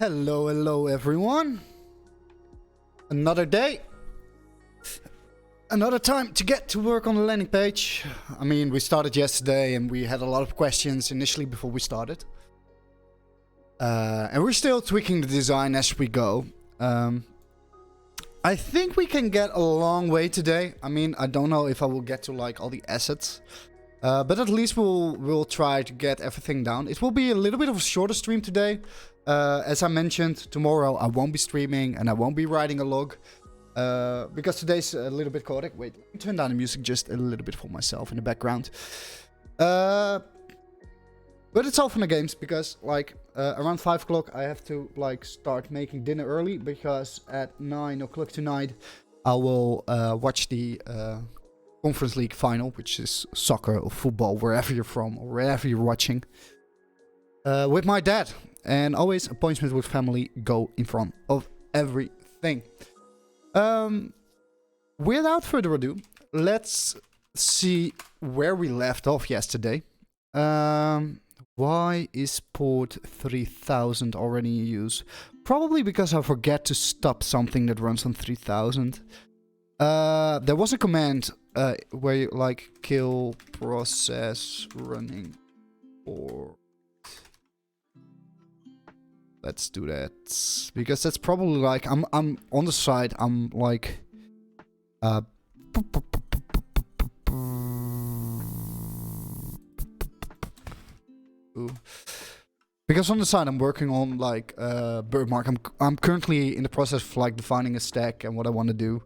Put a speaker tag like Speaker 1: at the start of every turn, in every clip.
Speaker 1: Hello everyone. Another day. Another time to get to work on the landing page. I mean, we started yesterday and we had a lot of questions initially before we started. And we're still tweaking the design as we go. I think we can get a long way today. I mean, I don't know if I will get to like all the assets. But at least we'll try to get everything down. It will be a little bit of a shorter stream today. As I mentioned, tomorrow I won't be streaming and I won't be writing a log. Because today's a little bit chaotic. Wait, let me turn down the music just a little bit for myself in the background. But it's all fun and games because like around 5 o'clock I have to like start making dinner early. Because at 9 o'clock tonight I will watch the Conference League final, which is soccer or football, wherever you're from or wherever you're watching, with my dad. And always appointments with family go in front of everything. Without further ado, let's see where we left off yesterday. Why is port 3000 already in use? Probably because I forget to stop something that runs on 3000. There was a command where you like kill process running or let's do that because that's probably like I'm on the side. I'm like because on the side I'm working on like Birdmark. I'm currently in the process of like defining a stack and what I want to do.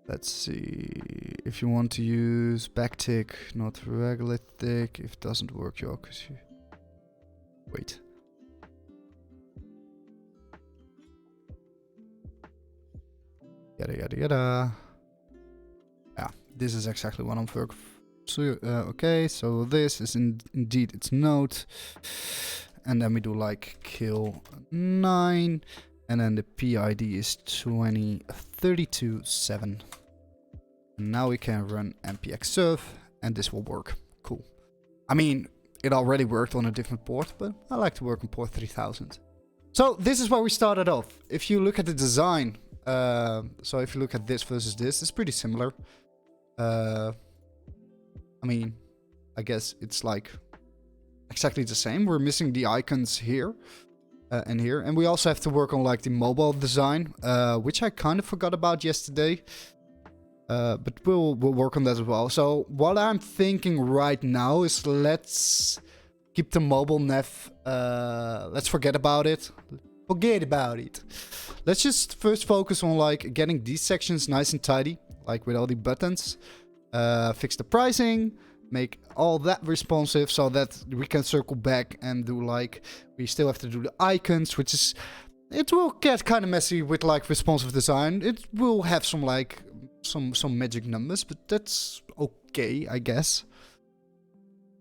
Speaker 1: Let's see, if you want to use backtick, not regular tick, if it doesn't work, yo, cause you... Wait. Yada yada yada. Yeah, this is exactly what I'm working. So, okay, so this is indeed its node. And then we do like kill 9. And then the PID is 20327. Now we can run npx serve and this will work. Cool. I mean, it already worked on a different port, but I like to work on port 3000. So this is where we started off. If you look at the design, so if you look at this versus this, it's pretty similar. I mean, I guess it's like exactly the same. We're missing the icons here. And here, and we also have to work on like the mobile design, which I kind of forgot about yesterday, but we'll work on that as well. So what I'm thinking right now is let's keep the mobile nav. Let's forget about it. Let's just first focus on like getting these sections nice and tidy, like with all the buttons. Fix the pricing. Make all that responsive so that we can circle back and do like, we still have to do the icons, which is, it will get kind of messy with like responsive design. It will have some like, some magic numbers, but that's okay, I guess.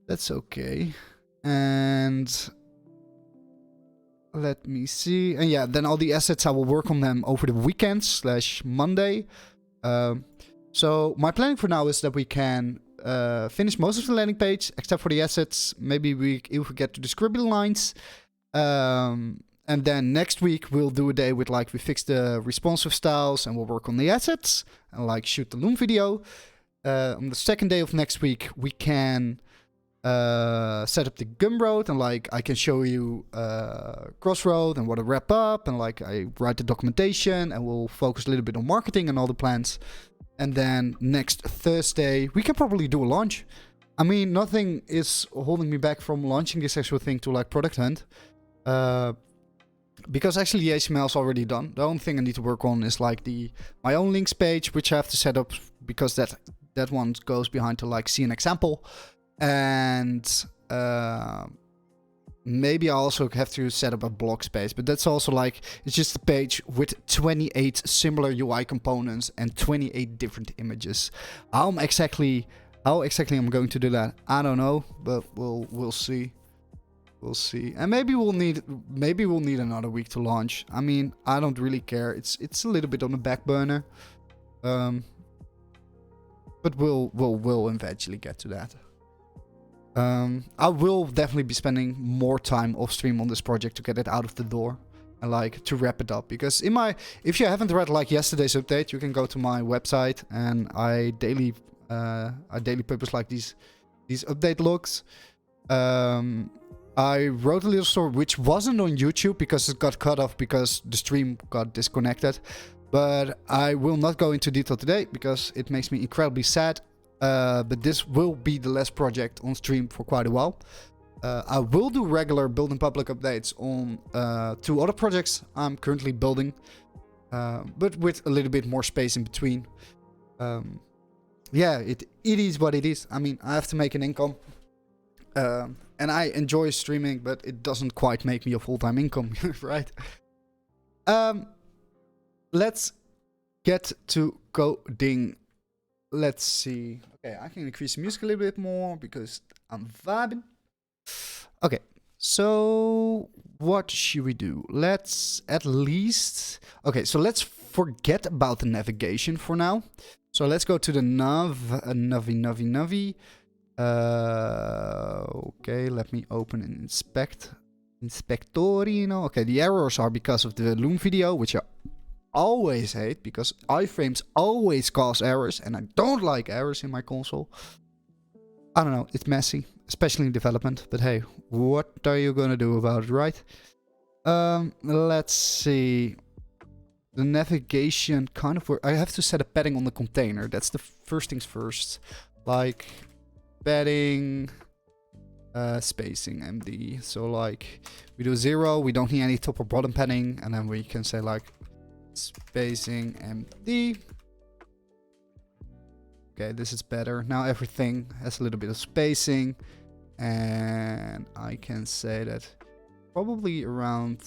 Speaker 1: That's okay. And let me see. And yeah, then all the assets, I will work on them over the weekend / Monday. So my planning for now is that we can finish most of the landing page except for the assets. Maybe we get to the scribbly lines, and then next week we'll do a day with like we fix the responsive styles and we'll work on the assets and like shoot the Loom video. On the second day of next week we can set up the Gumroad and like I can show you Crossroad and what to wrap up, and like I write the documentation and we'll focus a little bit on marketing and all the plans. And then next Thursday, we can probably do a launch. I mean, nothing is holding me back from launching this actual thing to like Product Hunt. Because actually the HTML is already done. The only thing I need to work on is like my own links page, which I have to set up because that one goes behind to like see an example. And maybe I also have to set up a blog space, but that's also like, it's just a page with 28 similar UI components and 28 different images. How exactly I'm going to do that, I don't know, but we'll see. We'll see. And maybe we'll need another week to launch. I mean, I don't really care. It's a little bit on the back burner. But we'll eventually get to that. I will definitely be spending more time off stream on this project to get it out of the door and like to wrap it up. Because if you haven't read like yesterday's update, you can go to my website and I daily publish like these update logs. I wrote a little story which wasn't on YouTube because it got cut off because the stream got disconnected. But I will not go into detail today because it makes me incredibly sad. But this will be the last project on stream for quite a while. I will do regular building public updates on 2 other projects I'm currently building. But with a little bit more space in between. Yeah, it is what it is. I mean, I have to make an income. And I enjoy streaming, but it doesn't quite make me a full-time income, right? Let's get to coding. Let's see. Okay, I can increase the music a little bit more because I'm vibing. Okay, so what should we do? Let's at least... Okay, so let's forget about the navigation for now. So let's go to the Navi. Okay, let me open and inspect. Inspectorino. Okay, the errors are because of the Loom video, which I always hate because iframes always cause errors and I don't like errors in my console. I don't know, it's messy, especially in development, but hey, what are you gonna do about it, right? Let's see. The navigation kind of work. I have to set a padding on the container. That's the first things first. Like padding, spacing MD. So like we do 0, we don't need any top or bottom padding, and then we can say like spacing MD. Okay, this is better. Now everything has a little bit of spacing, and I can say that probably around...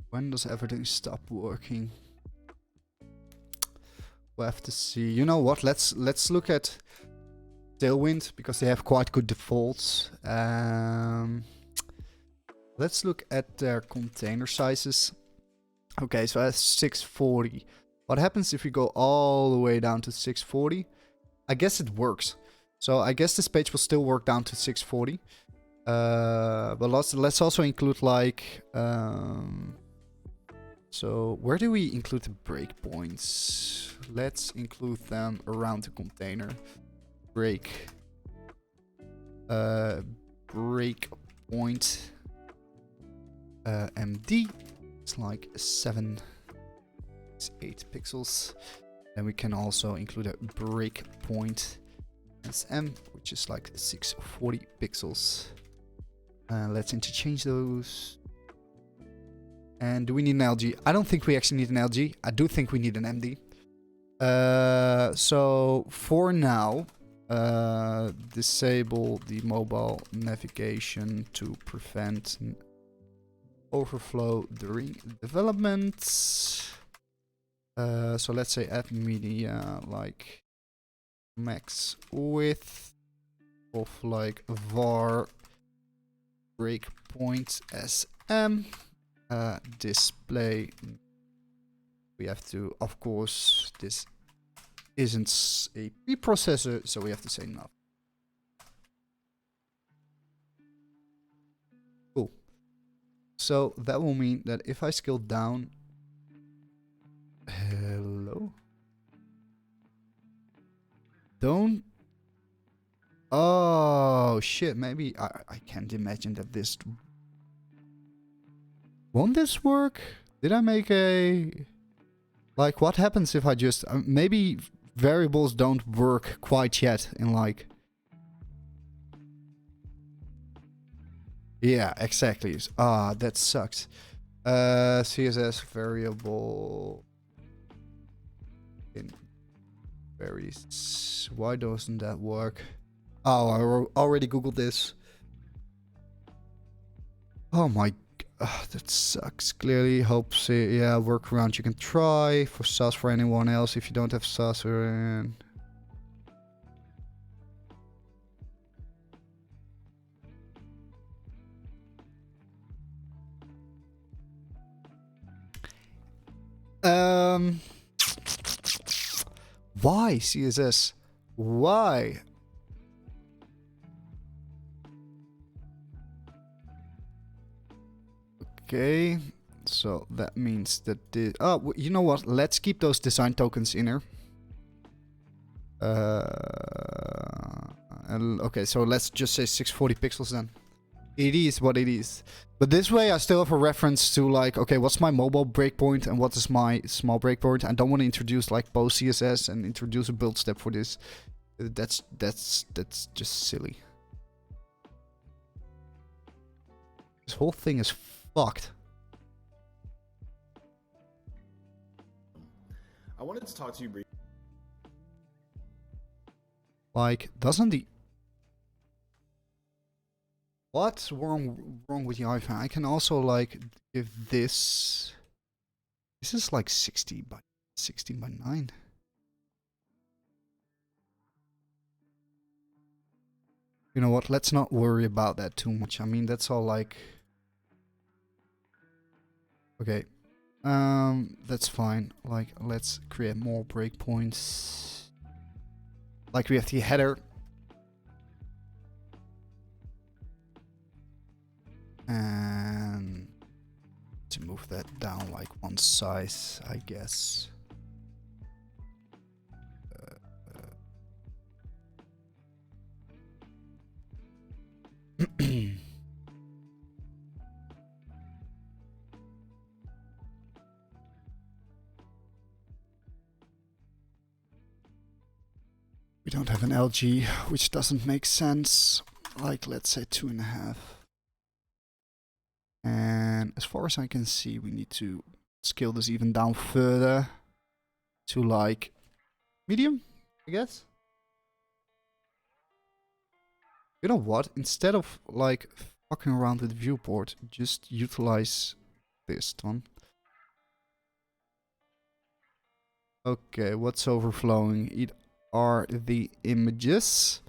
Speaker 1: When does everything stop working? We'll have to see. You know what? Let's look at Tailwind because they have quite good defaults. Let's look at their container sizes. Okay, so that's 640. What happens if we go all the way down to 640? I guess it works. So I guess this page will still work down to 640. But let's also include like... So where do we include the breakpoints? Let's include them around the container. Breakpoint MD. It's like 8 pixels. Then we can also include a breakpoint SM, which is like 640 pixels. Let's interchange those. And do we need an LG? I don't think we actually need an LG. I do think we need an MD. So for now, disable the mobile navigation to prevent overflow during development. So let's say add media like max width of like var breakpoint SM. Display. We have to, of course, this isn't a preprocessor, so we have to say no. Cool. So that will mean that if I scale down, hello. Don't. Oh shit! Maybe I can't imagine that this. Won't this work? Did I make a... Like, what happens if I just... maybe variables don't work quite yet in like... Yeah, exactly. Ah, that sucks. CSS variable... in varies. Why doesn't that work? Oh, I already googled this. Oh my... that sucks. Clearly, hopes. Yeah, workaround you can try for SAS for anyone else if you don't have SAS or. Why CSS? Why? Okay, so that means that the you know what? Let's keep those design tokens in here. And okay, so let's just say 640 pixels then. It is what it is. But this way I still have a reference to like, okay, what's my mobile breakpoint and what is my small breakpoint? I don't want to introduce like post CSS and introduce a build step for this. That's just silly. This whole thing is fucked.
Speaker 2: I wanted to talk to you briefly.
Speaker 1: Like, doesn't the... What's wrong with the iPhone? I can also like give this... This is like 16 by 9. You know what? Let's not worry about that too much. I mean, that's all like... Okay. That's fine. Like, let's create more breakpoints. Like, we have the header. And to move that down like one size, I guess. We don't have an LG, which doesn't make sense. Like, let's say 2.5. And as far as I can see, we need to scale this even down further to like medium, I guess. You know what? Instead of like fucking around with the viewport, just utilize this one. Okay, what's overflowing? It are the images.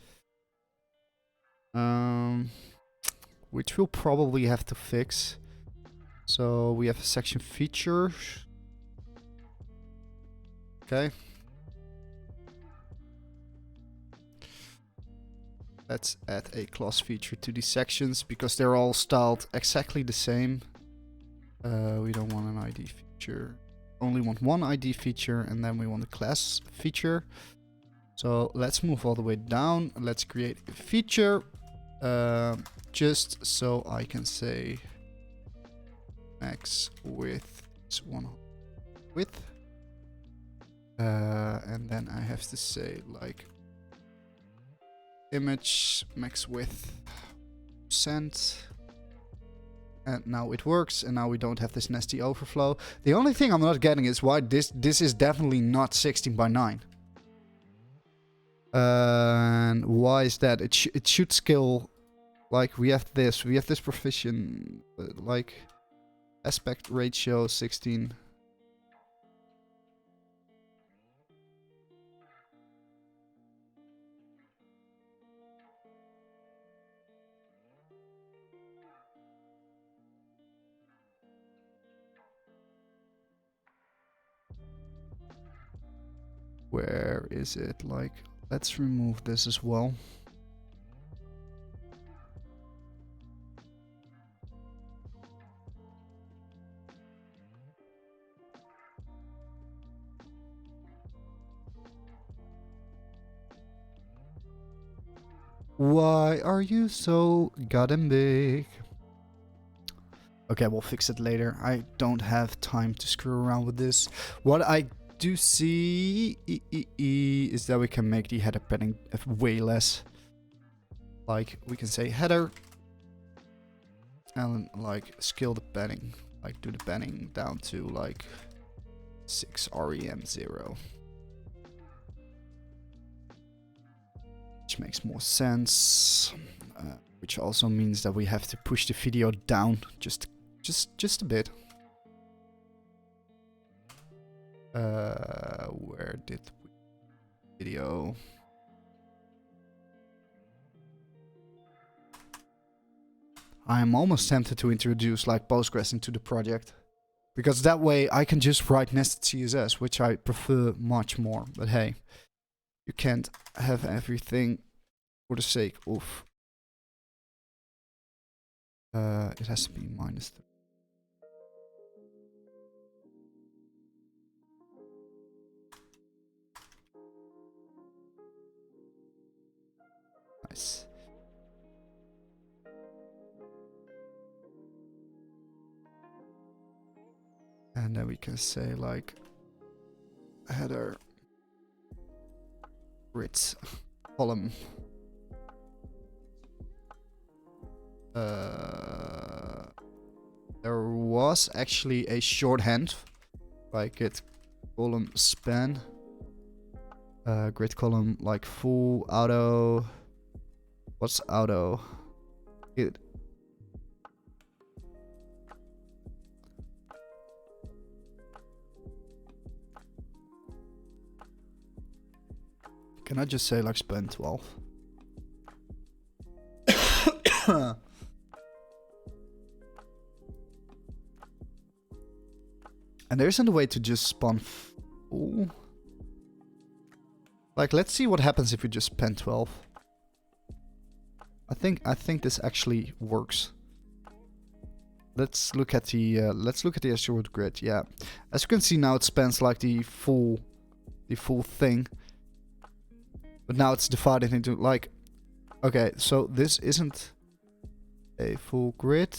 Speaker 1: Which we'll probably have to fix. So we have a section feature. Okay. Let's add a class feature to these sections because they're all styled exactly the same. We don't want an ID feature. Only want one ID feature and then we want a class feature. So let's move all the way down. Let's create a feature. Just so I can say max width is 100 width. And then I have to say like image max width %. And now it works, and now we don't have this nasty overflow. The only thing I'm not getting is why this is definitely not 16 by 9. And why is that? It should scale. Like, we have this proficient, like, aspect ratio 16. Where is it? Like, let's remove this as well. Why are you so goddamn big? Okay, we'll fix it later. I don't have time to screw around with this. What I do see is that we can make the header padding way less. Like, we can say header and like scale the padding. Like, do the padding down to like 6 rem0. Which makes more sense, which also means that we have to push the video down just a bit. Where did we video? I'm almost tempted to introduce like Postgres into the project, because that way I can just write nested CSS, which I prefer much more. But hey, You can't have everything for the sake of it has to be -3. Nice. And then we can say like header grid column. There was actually a shorthand, like it column span, grid column like full auto. What's auto? It. Can I just say like span 12? And there isn't a way to just spawn full. Like, let's see what happens if we just span 12. I think this actually works. Let's look at the assured grid. Yeah, as you can see now, it spans like the full thing. But now it's divided into like, okay, so this isn't a full grid.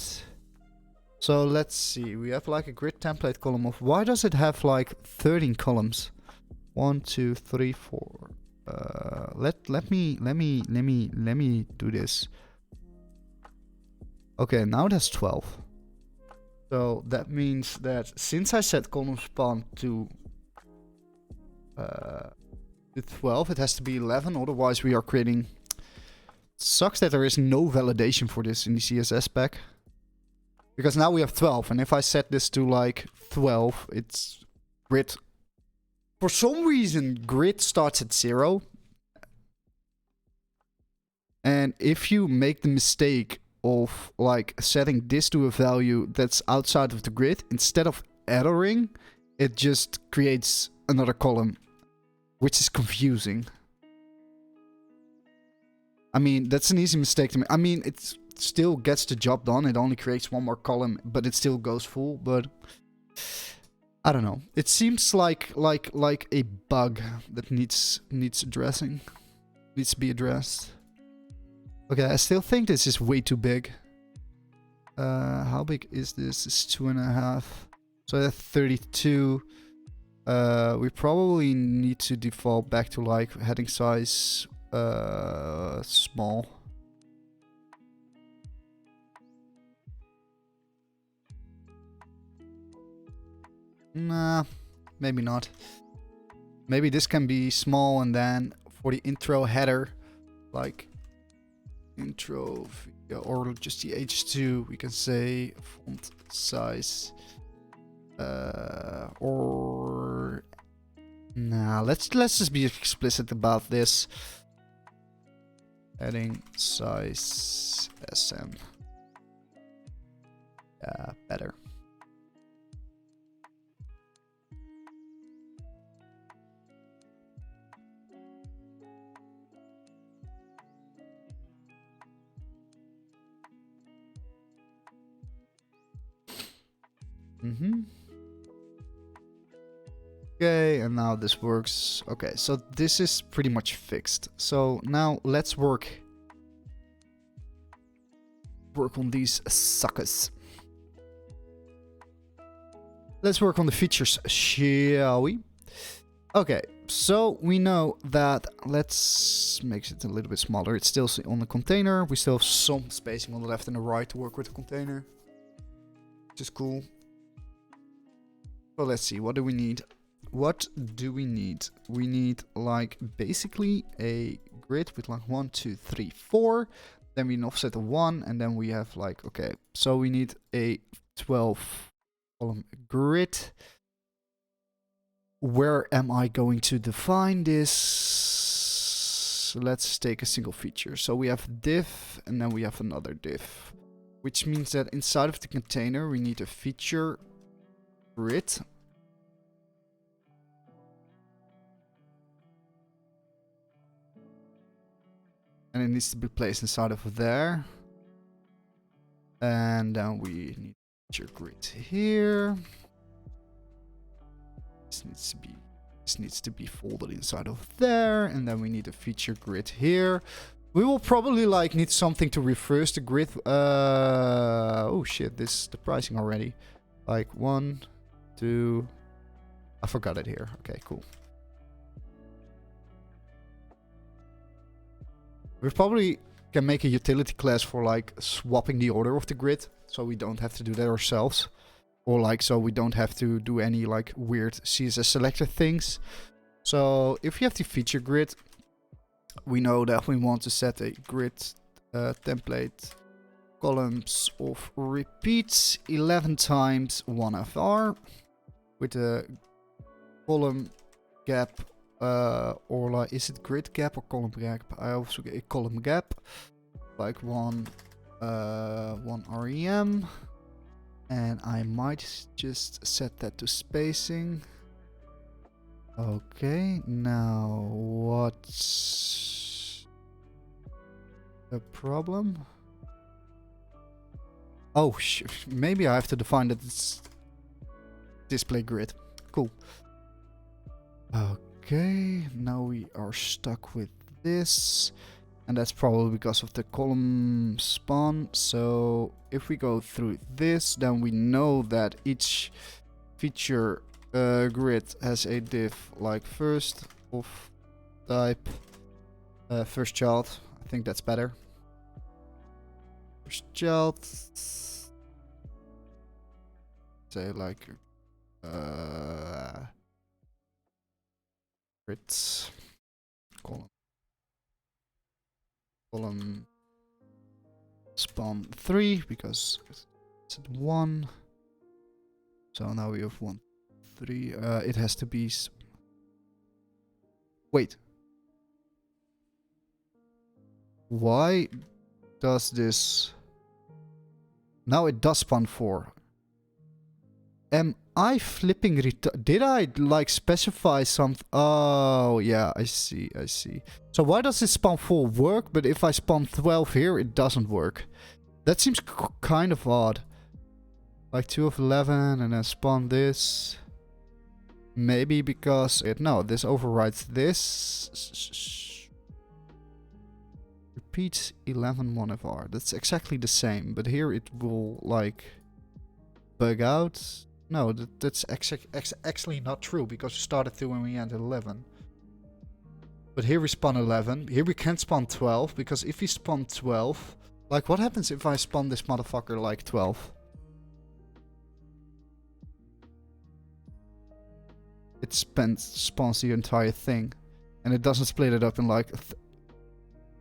Speaker 1: So let's see, we have like a grid template column of, why does it have like 13 columns? 1, 2, 3, 4. Let me do this. Okay, now it has 12. So that means that since I set column span to 12, it has to be 11, otherwise we are creating... Sucks that there is no validation for this in the CSS spec. Because now we have 12, and if I set this to like 12, it's grid. For some reason, grid starts at 0. And if you make the mistake of like setting this to a value that's outside of the grid, instead of erroring, it just creates another column, which is confusing. I mean, that's an easy mistake to make. I mean, it still gets the job done. It only creates one more column, but it still goes full. But I don't know. It seems like a bug that needs addressing. Needs to be addressed. Okay, I still think this is way too big. How big is this? It's 2.5. So that's 32. We probably need to default back to like heading size small. Nah, maybe not. Maybe this can be small, and then for the intro header, like intro or just the H2, we can say font size or nah, let's just be explicit about this. Heading size SM. Yeah, better. Okay, and now this works. Okay, so this is pretty much fixed. So now let's work on these suckers. Let's work on the features, shall we? Okay, so we know that, let's make it a little bit smaller. It's still on the container. We still have some spacing on the left and the right to work with the container, which is cool. So let's see, what do we need? What do we need? We need like basically a grid with like 1, 2, 3, 4. Then we offset a 1, and then we have like, okay, so we need a 12 column grid. Where am I going to define this? Let's take a single feature. So we have div, and then we have another div, which means that inside of the container we need a feature grid. And it needs to be placed inside of there. And then we need feature grid here. This needs to be folded inside of there. And then we need a feature grid here. We will probably like need something to reverse the grid. Oh shit, this is the pricing already. Like 1, 2. I forgot it here. Okay, cool. We probably can make a utility class for like swapping the order of the grid, so we don't have to do that ourselves. Or like so we don't have to do any like weird CSS selector things. So if you have the feature grid, we know that we want to set a grid template columns of repeats 11 times 1FR with a column gap. Or like, is it grid gap or column gap? I also get a column gap, like one REM, and I might just set that to spacing. Okay, now what's the problem? Oh, maybe I have to define that it's display grid. Cool. Okay, now we are stuck with this, and that's probably because of the column spawn. So if we go through this, then we know that each feature grid has a div like first of type first child. I think that's better. First child, say like grids column spawn 3 because it's at 1. So now we have 1, 3. It has to be. Wait. Why does this? Now it does spawn 4. Am I flipping did I like specify something? Oh yeah, I see. So why does this spawn 4 work, but if I spawn 12 here it doesn't work? That seems kind of odd. Like 2 of 11 and then spawn this. Maybe because no, this overrides this. Repeats 11 1FR. That's exactly the same, but here it will like bug out. No, that's actually not true, because we started 2 and we ended 11. But here we spawn 11. Here we can't spawn 12, because if we spawn 12... Like, what happens if I spawn this motherfucker like 12? It spawns the entire thing. And it doesn't split it up in like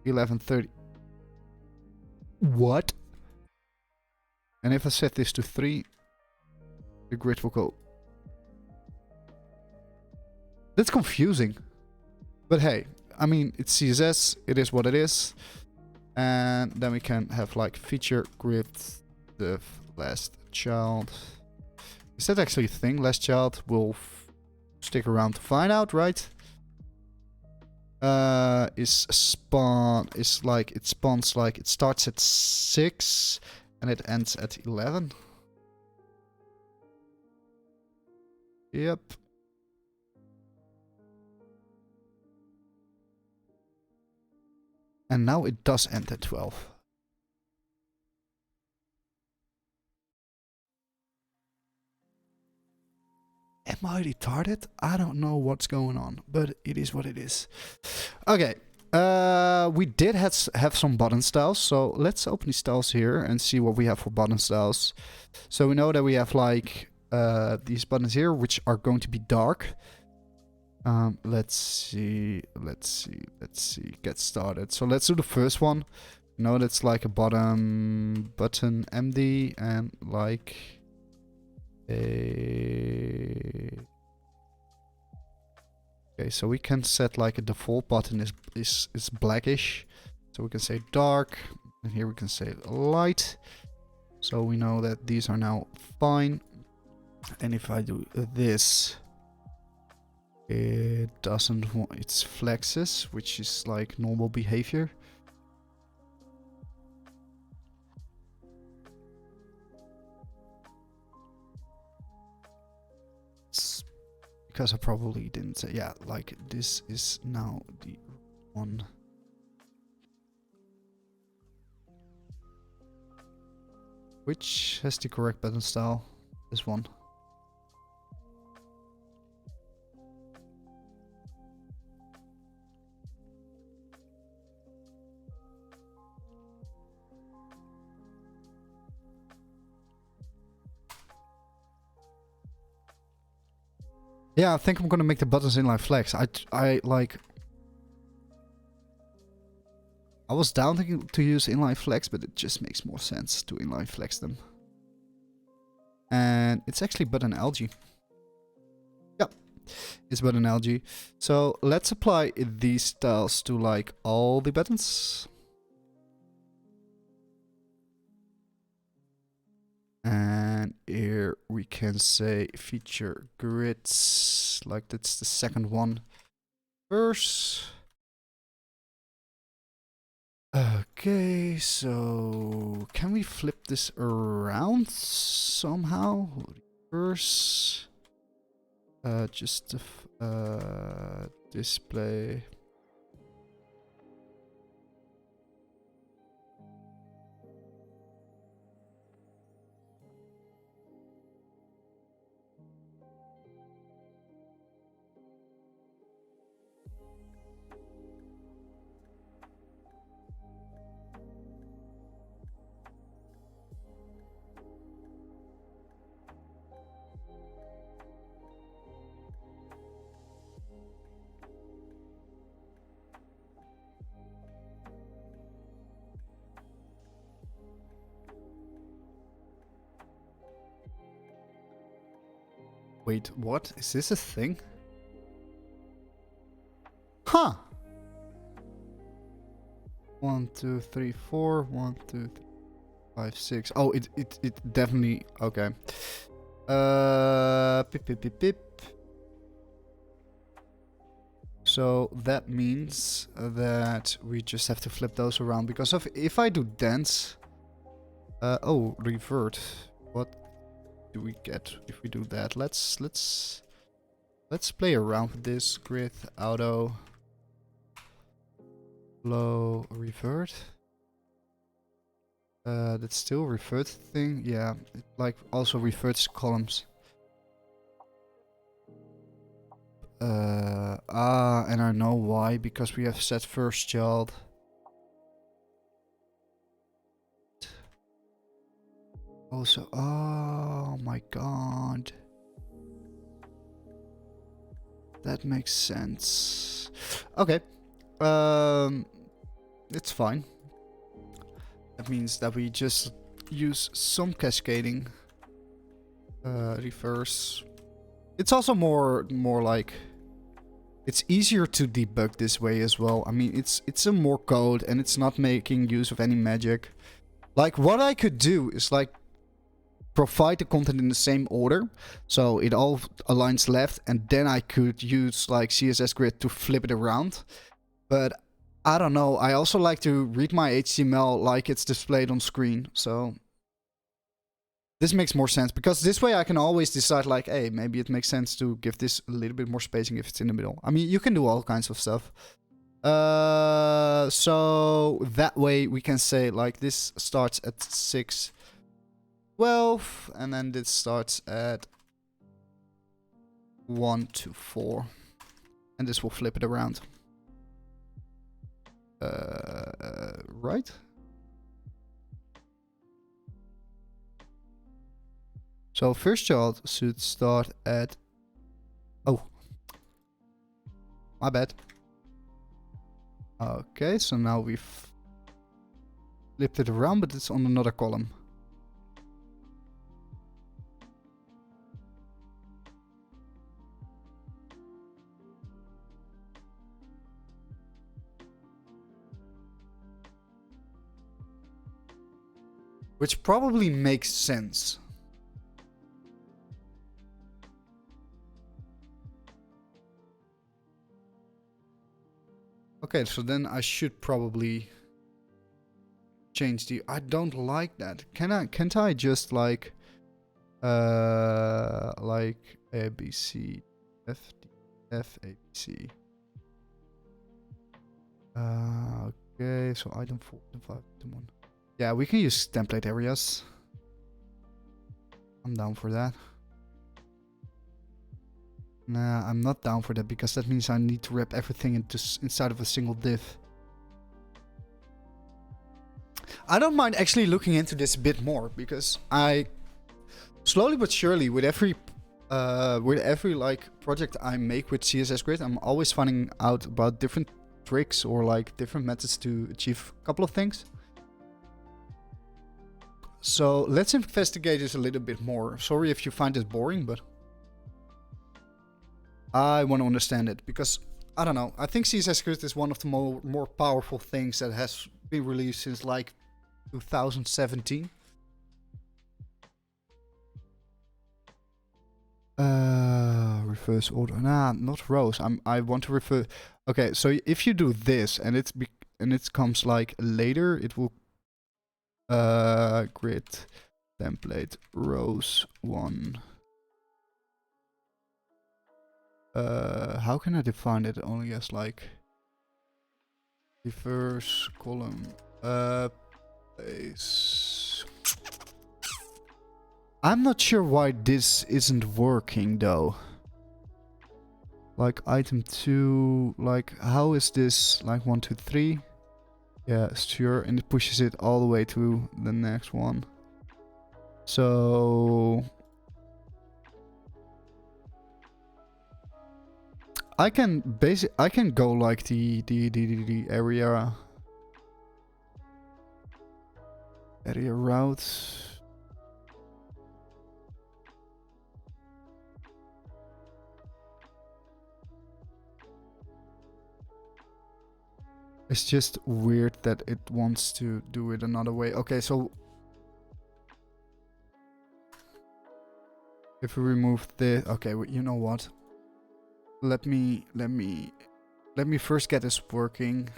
Speaker 1: 11, 30. What? And if I set this to 3... the grid will go. That's confusing. But hey, I mean, it's CSS. It is what it is. And then we can have like feature grid the last child. Is that actually a thing? Last child will stick around to find out, right? Is spawn is like it spawns like it starts at 6 and it ends at 11. Yep. And now it does end at 12. Am I retarded? I don't know what's going on, but it is what it is. Okay. We did have some button styles, so let's open these styles here and see what we have for button styles. So we know that we have like these buttons here, which are going to be dark. Let's see. Get started. So let's do the first one. You know, that's like a bottom button MD and like a. Okay, so we can set like a default button is blackish. So we can say dark, and here we can say light. So we know that these are now fine. And if I do this, it doesn't want, it's flexes, which is like normal behavior. because I probably didn't say, yeah, like this is now the one. Which has the correct button style? This one. Yeah, I think I'm gonna make the buttons inline flex. I was doubting to use inline flex, but it just makes more sense to inline flex them. And it's actually button algae. Yep, it's button algae. So let's apply these styles to like all the buttons. And here we can say feature grids, like that's the second one. First. Okay, so can we flip this around somehow? Reverse. Just display. Wait, what? Is this a thing? Huh. 1, 2, 3, 4. 1, 2, 3, 5, 6. Oh, it definitely. Okay. Pip, pip, pip, pip. So that means that we just have to flip those around because of if I do dance. Oh, revert. What do we get if we do that? Let's play around with this grid auto flow revert. That's still revert thing. Yeah, it like also reverts columns. And I know why, because we have set first child. Also, oh my god. That makes sense. Okay. It's fine. That means that we just use some cascading. Reverse. It's also more like it's easier to debug this way as well. I mean, it's a more code and it's not making use of any magic. Like what I could do is like provide the content in the same order, so it all aligns left, and then I could use like CSS grid to flip it around. But I don't know. I also like to read my HTML like it's displayed on screen, so this makes more sense because this way I can always decide like, hey, maybe it makes sense to give this a little bit more spacing if it's in the middle. I mean, you can do all kinds of stuff. So that way we can say like this starts at 6, 12, and then this starts at 1 to 4, and this will flip it around. Right? So first child should start at... Oh. My bad. Okay, so now we've flipped it around, but it's on another column. Which probably makes sense. Okay, so then I should probably change the... I don't like that. Can't I just like A, B, C, FDF ABC. Okay, so item 4, item 5, item 1. Yeah, we can use template areas. I'm down for that. Nah, I'm not down for that because that means I need to wrap everything inside of a single div. I don't mind actually looking into this a bit more because I slowly but surely with every like project I make with CSS Grid, I'm always finding out about different tricks or like different methods to achieve a couple of things. So let's investigate this a little bit more. Sorry if you find this boring, but I want to understand it because I don't know. I think CSS Grid is one of the more powerful things that has been released since like 2017. Reverse order. Nah, not rows. I want to refer. Okay, so if you do this and it comes like later, it will grid template rows 1. How can I define it only as like reverse column place? I'm not sure why this isn't working though. Like item 2, like how is this like 1, 2, 3? Yeah, sure, and it pushes it all the way to the next one. So I can go like the area routes. It's just weird that it wants to do it another way. Okay, so if we remove the, okay, you know what? Let me first get this working.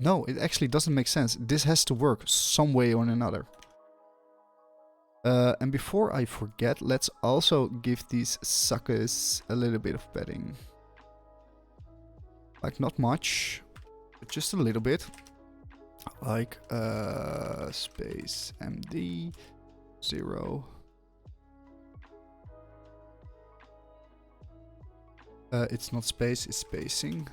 Speaker 1: No, it actually doesn't make sense. This has to work some way or another. And before I forget, let's also give these suckers a little bit of padding. Like not much, but just a little bit. Like space MD 0. It's not space, it's spacing.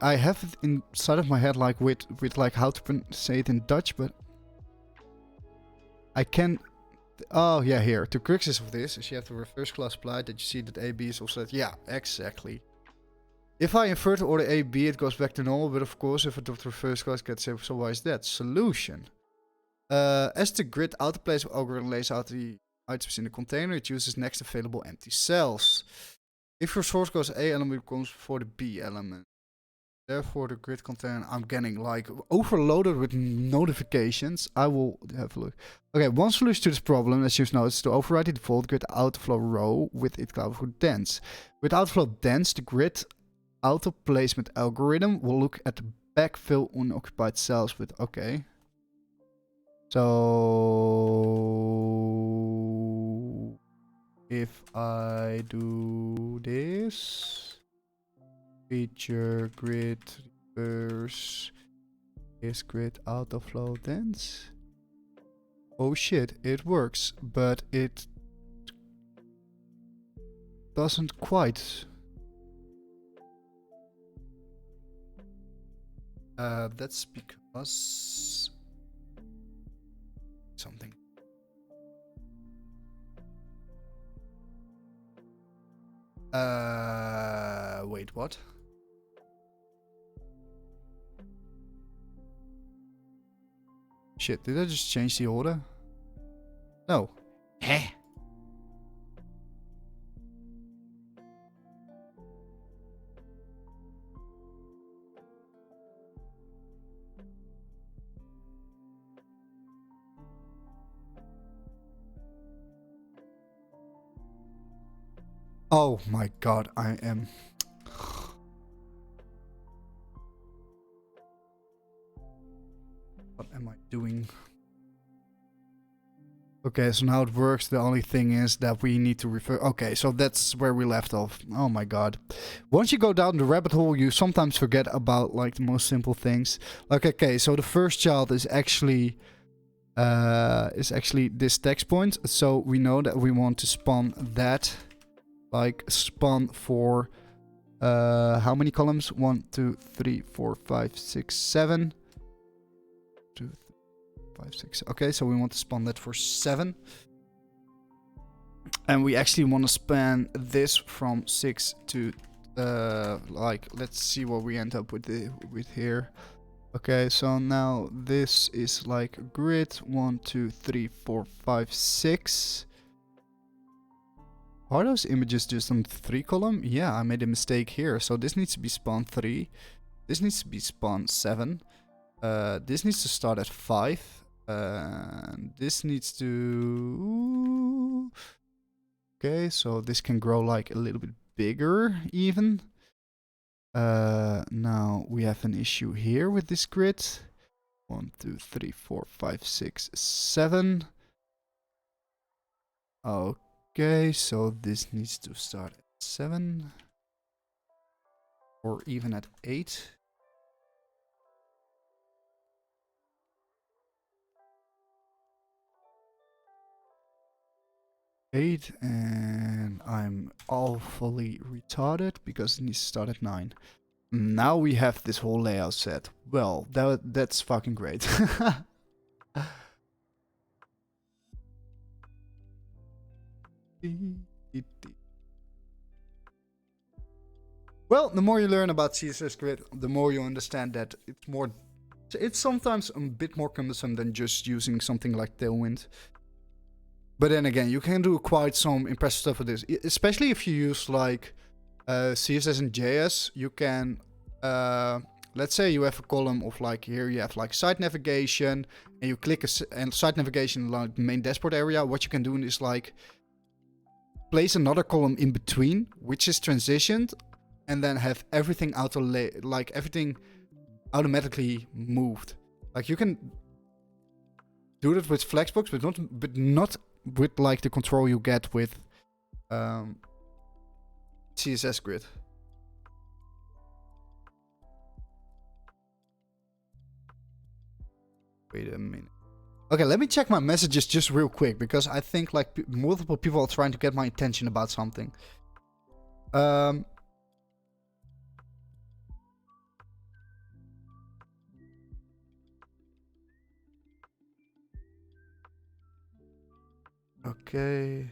Speaker 1: I have it inside of my head like with like how to say it in Dutch, but I can. Oh yeah, here. The crux of this is you have the reverse class applied that you see that AB is also that. Yeah, exactly. If I invert the order AB, it goes back to normal, but of course if I do the reverse class gets saved, so why is that? Solution. As the grid autoplace algorithm lays out the items in the container, it uses next available empty cells. If your source goes A element comes before the B element. Therefore, the grid container, I'm getting like overloaded with notifications. I will have a look. Okay, one solution to this problem, as you've noticed, is to override the default grid autoflow row with its outflow dense. With outflow dense, the grid auto placement algorithm will look at the backfill unoccupied cells with. Okay. So if I do this. Feature grid reverse is grid autoflow dense. Oh shit, it works, but it doesn't quite. That's because something. Wait, what? Shit, did I just change the order? No. Eh? Oh my god, I am... What am I doing? Okay, so now it works. The only thing is that we need to refer... Okay, so that's where we left off. Oh my god. Once you go down the rabbit hole, you sometimes forget about like the most simple things. Like, okay, so the first child is actually this text point. So we know that we want to spawn that. Like spawn for how many columns? 1, 2, 3, 4, 5, 6, 7. 2, 5, 6. Okay, so we want to spawn that for 7. And we actually want to span this from 6 to like, let's see what we end up with here. Okay, so now this is like grid 1, 2, 3, 4, 5, 6. Are those images just on 3 column? Yeah, I made a mistake here. So this needs to be spawn 3. This needs to be spawn 7. This needs to start at 5. This needs to... Okay, so this can grow like a little bit bigger even. Now we have an issue here with this grid. 1, 2, 3, 4, 5, 6, 7. Okay, so this needs to start at 7. Or even at 8. 8, and I'm awfully retarded because it needs to start at 9. Now we have this whole layout set. Well, that's fucking great. Well, the more you learn about CSS Grid, the more you understand that it's sometimes a bit more cumbersome than just using something like Tailwind. But then again, you can do quite some impressive stuff with this, especially if you use like CSS and JS. You can, let's say you have a column of like here you have like site navigation, and you click and site navigation like the main dashboard area. What you can do is like place another column in between, which is transitioned, and then have everything everything automatically moved. Like you can do that with Flexbox, but not with like the control you get with CSS Grid. Wait a minute. Okay, let me check my messages just real quick, because I think like multiple people are trying to get my attention about something. Okay.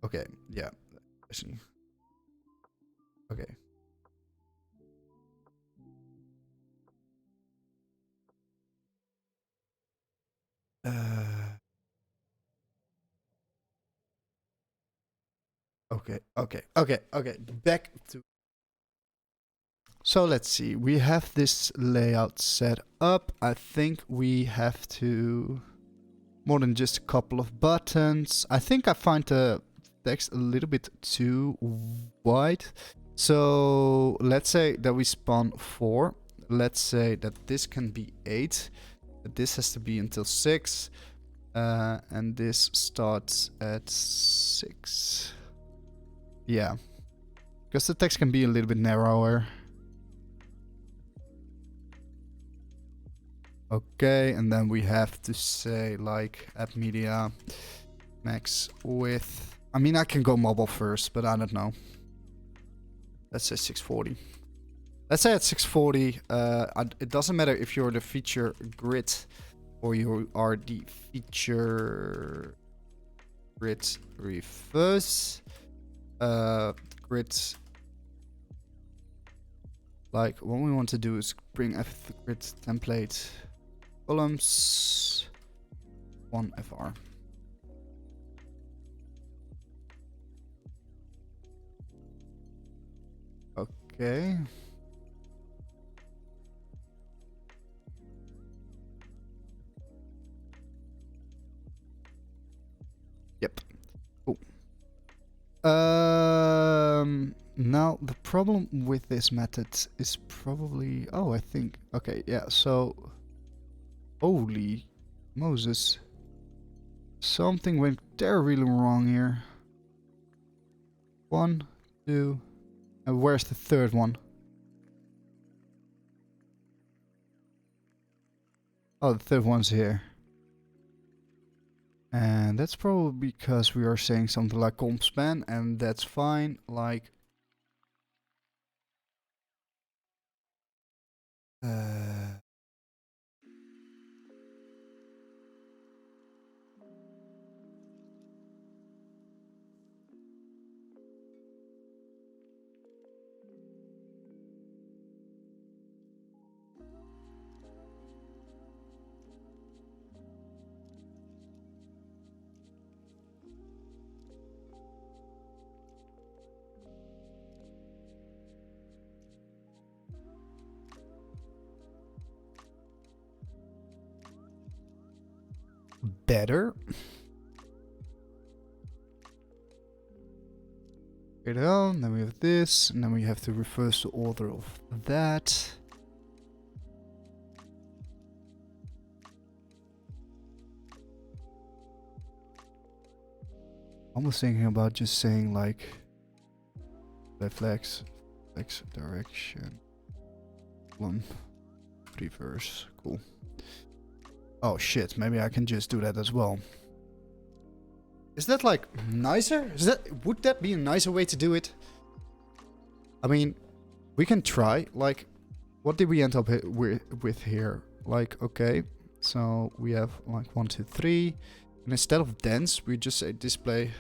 Speaker 1: Okay, yeah. Okay. Okay. Back to... So let's see. We have this layout set up. I think we have to... More than just a couple of buttons. I think I find the text a little bit too wide. So let's say that we spawn 4. Let's say that this can be 8. But this has to be until 6. And this starts at 6. Yeah. Because the text can be a little bit narrower. Okay, and then we have to say like app media max width. I mean, I can go mobile first, but I don't know. Let's say 640. Let's say at 640. It doesn't matter if you're the feature grid or you are the feature grid reverse. Grid. Like what we want to do is bring a grid template. Columns 1 FR. Okay. Now the problem with this method is probably, oh, I think, okay, yeah, so, holy Moses, something went terribly wrong here. 1, 2, and where's the third one? Oh, the third one's here. And that's probably because we are saying something like comp span, and that's fine, like better. It on, then we have this, and then we have to reverse the order of that. I was thinking about just saying like flex direction, one, reverse, cool. Oh shit, maybe I can just do that as well. Is that like nicer? Would that be a nicer way to do it? I mean, we can try. Like, what did we end up with here? Like, okay, so we have like 1, 2, 3, and instead of dense, we just say display.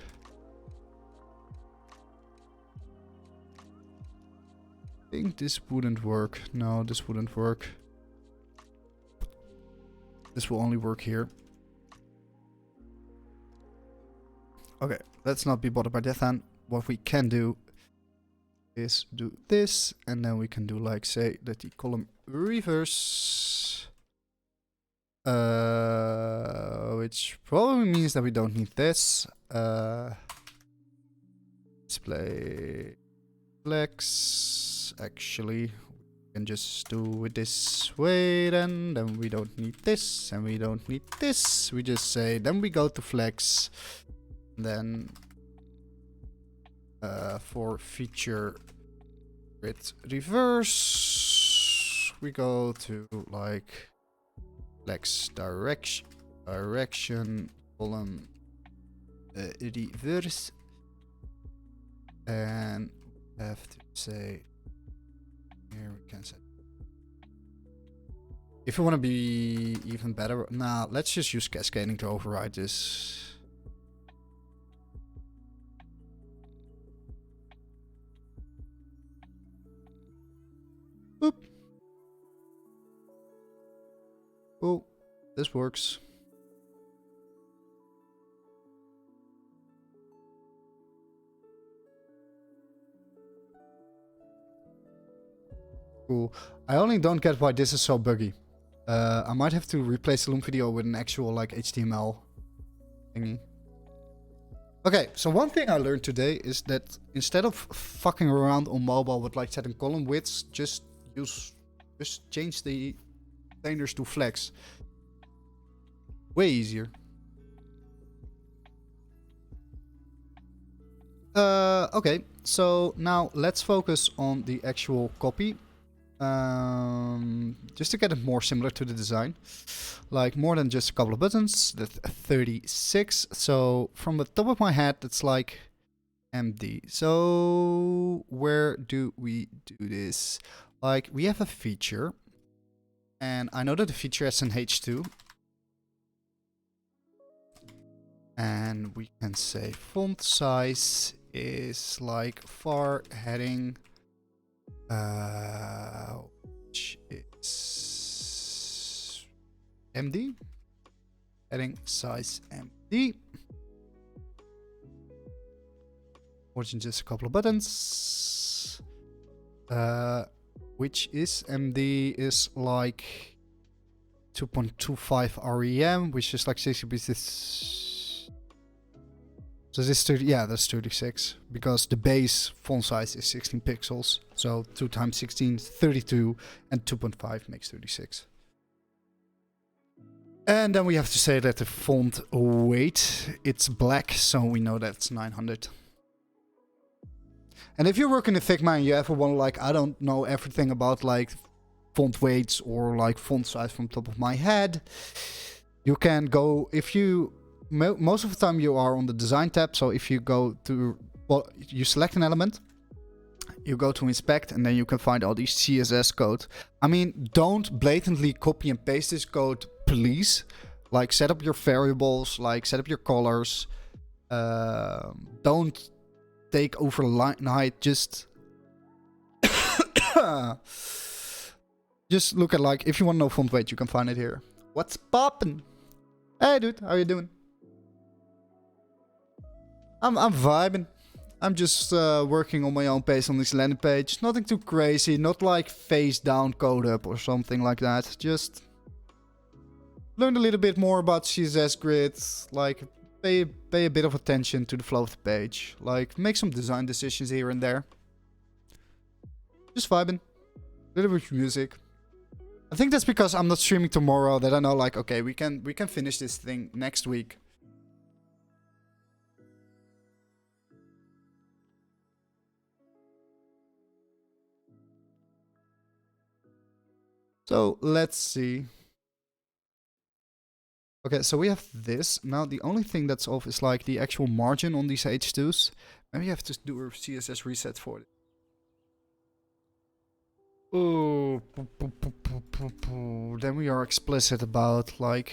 Speaker 1: I think this wouldn't work. No, this wouldn't work. This will only work here. Okay, let's not be bothered by that then. What we can do is do this, and then we can do like, say, that the column reverse. Which probably means that we don't need this. Display flex. Actually, we can just do it this way then. Then we don't need this, and we don't need this. We just say, then we go to flex. Then for feature with reverse, we go to like flex direction column reverse, and we have to say here we can set. If you want to be even better, nah, let's just use cascading to override this. Boop. Oh, this works. Cool. I only don't get why this is so buggy. I might have to replace the Loom video with an actual like HTML thingy. Okay, so one thing I learned today is that instead of fucking around on mobile with like setting column widths, just change the containers to flex. Way easier. Okay, so now let's focus on the actual copy. Just to get it more similar to the design. Like more than just a couple of buttons. That's 36. So from the top of my head, it's like MD. So where do we do this? Like we have a feature. And I know that the feature has an H2. And we can say font size is like var heading, which is MD, heading size MD, more than just a couple of buttons, which is MD is like 2.25 REM, which is like 60 pieces. So this 30, yeah, that's 36 because the base font size is 16 pixels. So 2 times 16 is 32 and 2.5 makes 36. And then we have to say that the font weight, it's black, so we know that it's 900. And if you work in a Figma and you ever want to, like, I don't know everything about like font weights or like font size from top of my head, you can go, if you, most of the time you are on the design tab. So if you go to, well, you select an element, you go to inspect, and then you can find all these CSS code. I mean, don't blatantly copy and paste this code, please. Like, set up your variables, like set up your colors. Don't take over line height. Just look at, like, if you want to know font weight, you can find it here. What's poppin'? Hey dude, how you doing? I'm vibing. I'm just working on my own pace on this landing page. Nothing too crazy, not like face down code up or something like that. Just learn a little bit more about CSS grid, like pay a bit of attention to the flow of the page, like make some design decisions here and there. Just vibing, a little bit of music. I think that's because I'm not streaming tomorrow, that I know, like, okay, we can finish this thing next week. So let's see. Okay, so we have this. Now the only thing that's off is like the actual margin on these H2s. Maybe you have to do a CSS reset for it. Oh, then we are explicit about like...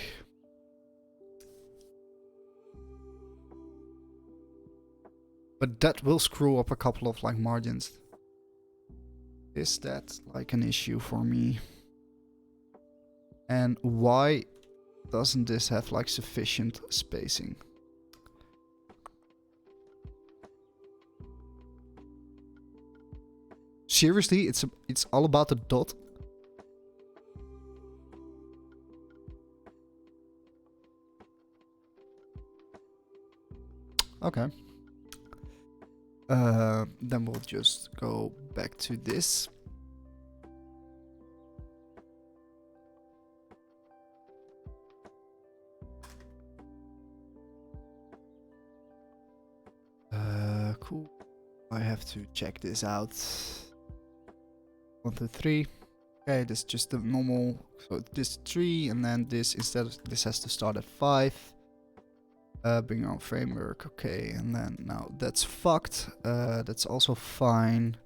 Speaker 1: But that will screw up a couple of like margins. Is that like an issue for me? And why doesn't this have like sufficient spacing? Seriously, it's all about the dot. Okay. Then we'll just go back to this. Cool. I have to check this out. 1, 2, 3. Okay, this is just the normal. So this 3, and then this, instead of this, has to start at 5. Bring your own framework. Okay, and then now that's fucked. That's also fine.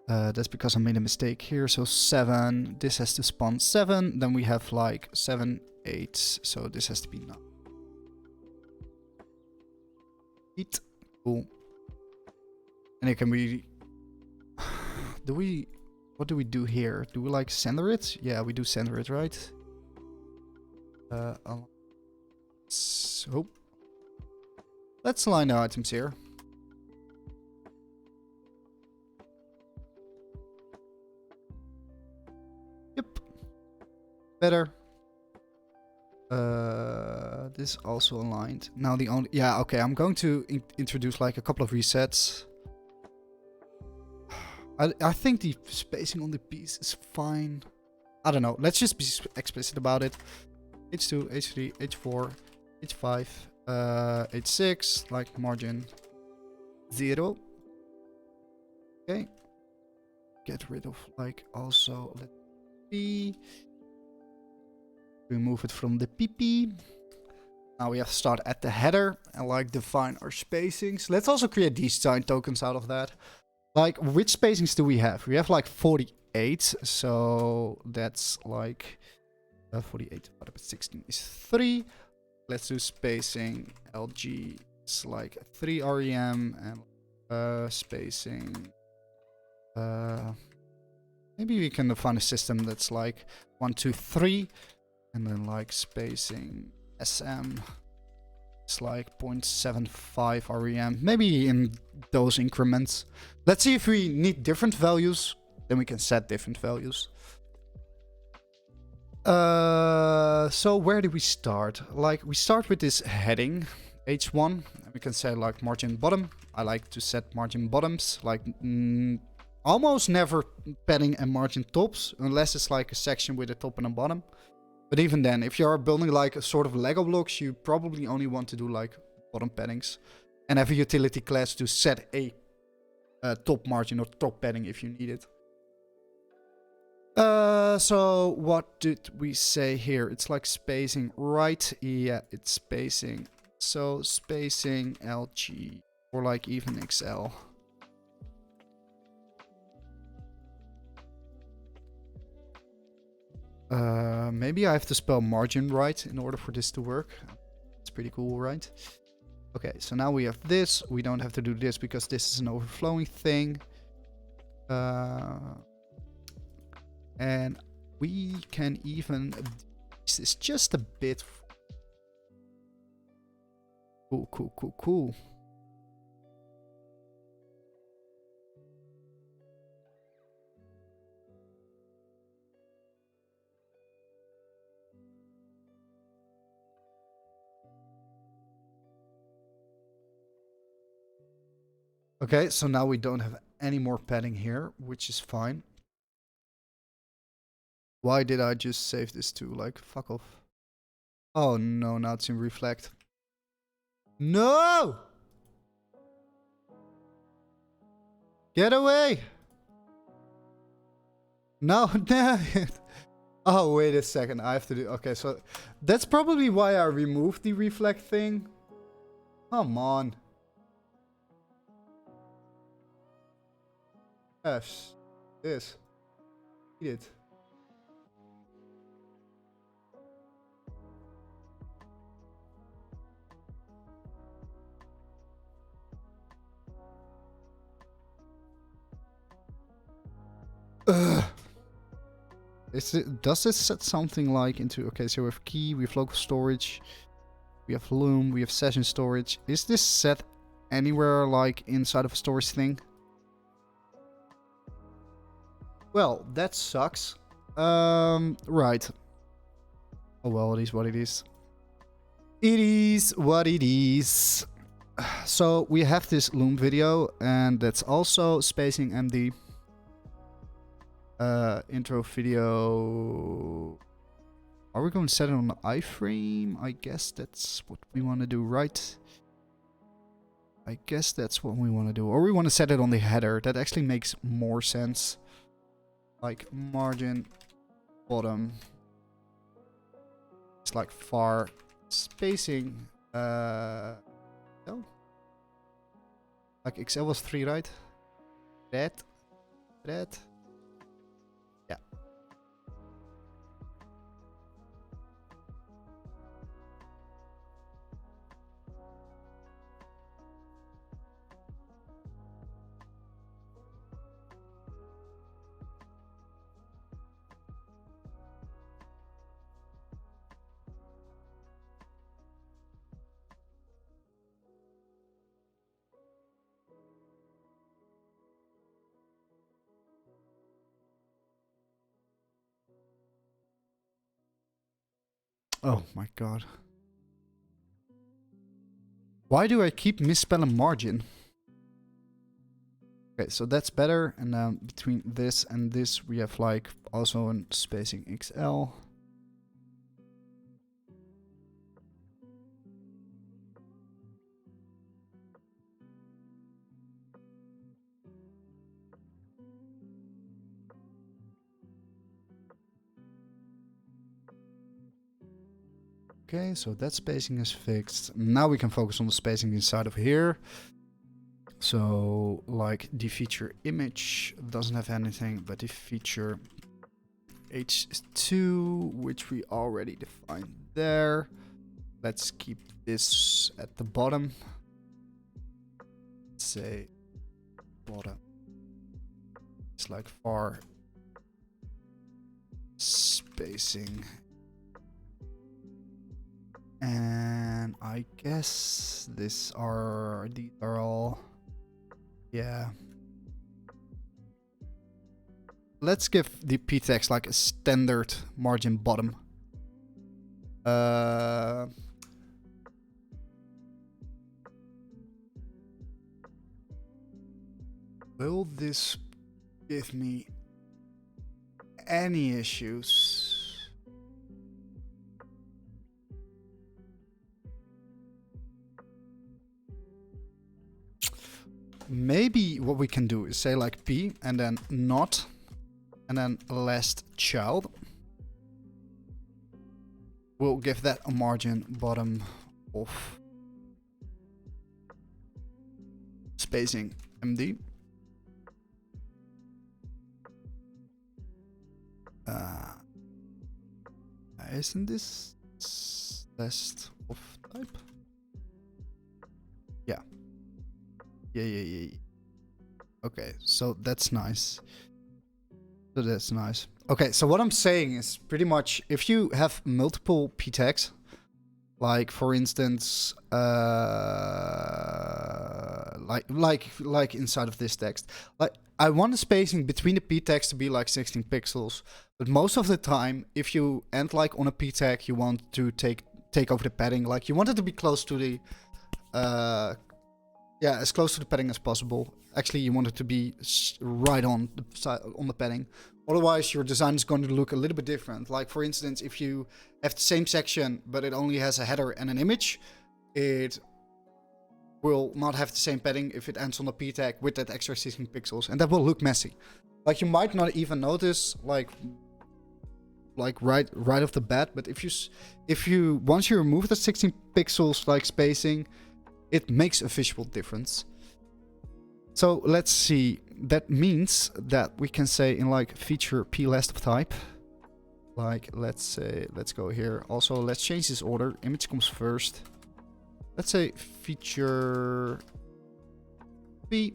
Speaker 1: That's because I made a mistake here. So 7. This has to spawn 7. Then we have like 7, 8. So this has to be 9. 8. Cool. And it can be... What do we do here? Do we like center it? Yeah, we do center it, right? So let's align the items here. Yep. Better. This also aligned. Now the only... Yeah, okay, I'm going to introduce like a couple of resets. I think the spacing on the piece is fine. I don't know. Let's just be explicit about it. H2, H3, H4, H5, H6, like margin 0. Okay. Get rid of like also, let's see. Remove it from the PP. Now we have to start at the header and like define our spacings. Let's also create these design tokens out of that. Like, which spacings do we have? We have like 48, so that's like 48 divided by 16 is 3. Let's do spacing. LG is like 3 REM and spacing. Maybe we can define a system that's like 1, 2, 3, and then like spacing SM. It's like 0.75 REM, maybe in those increments. Let's see if we need different values, then we can set different values. So where do we start? Like, we start with this heading. H1, and we can say like margin bottom. I like to set margin bottoms, like almost never padding and margin tops, unless it's like a section with a top and a bottom. But even then, if you are building like a sort of Lego blocks, you probably only want to do like bottom paddings, and have a utility class to set a top margin or top padding if you need it. So what did we say here? It's like spacing, right? Yeah, it's spacing. So spacing LG or like even XL. Maybe I have to spell margin right in order for this to work. It's pretty cool, right? Okay, so now we have this. We don't have to do this because this is an overflowing thing. And we can even... This is just a bit... Cool, cool, cool, cool. Okay, so now we don't have any more padding here, which is fine. Why did I just save this to? Like, fuck off. Oh no, now it's in reflect. No! Get away! No, no. Oh, wait a second. I have to do... Okay, so that's probably why I removed the reflect thing. Come on. Yes. This. Eat it. Ugh. Does this set something like into... Okay, so we have key, we have local storage, we have loom, we have session storage. Is this set anywhere like inside of a storage thing? Well, that sucks. Right. Oh well, it is what it is. It is what it is. So we have this loom video, and that's also spacing MD. Intro video. Are we going to set it on the iframe? I guess that's what we want to do, right? I guess that's what we want to do. Or we want to set it on the header. That actually makes more sense. Like margin bottom. It's like far spacing. No. Like XL was 3, right? Red. Yeah. Oh my god. Why do I keep misspelling margin? Okay, so that's better. And then between this and this, we have like also a spacing XL. Okay, so that spacing is fixed. Now we can focus on the spacing inside of here. So, like the feature image doesn't have anything, but the feature H2, which we already defined there. Let's keep this at the bottom. Let's say bottom. It's like far spacing. And I guess these are all, yeah. Let's give the p-text like a standard margin bottom. Will this give me any issues? Maybe what we can do is say like P and then not and then last child. We'll give that a margin bottom of spacing MD. Isn't this list of type? Yeah. Yeah. Okay, so that's nice. Okay, so what I'm saying is pretty much if you have multiple p tags, like for instance, like inside of this text, like I want the spacing between the p tags to be like 16 pixels, but most of the time, if you end like on a p tag, you want to take over the padding, like you want it to be close to the, yeah, as close to the padding as possible. Actually, you want it to be right on the padding. Otherwise, your design is going to look a little bit different. Like, for instance, if you have the same section, but it only has a header and an image, it will not have the same padding if it ends on a p tag with that extra 16 pixels. And that will look messy. Like, you might not even notice, like right off the bat. But if you once you remove the 16 pixels, like, spacing, it makes a visual difference. So let's see. That means that we can say in like feature p last of type, like let's go here. Also, let's change this order. Image comes first. Let's say feature p,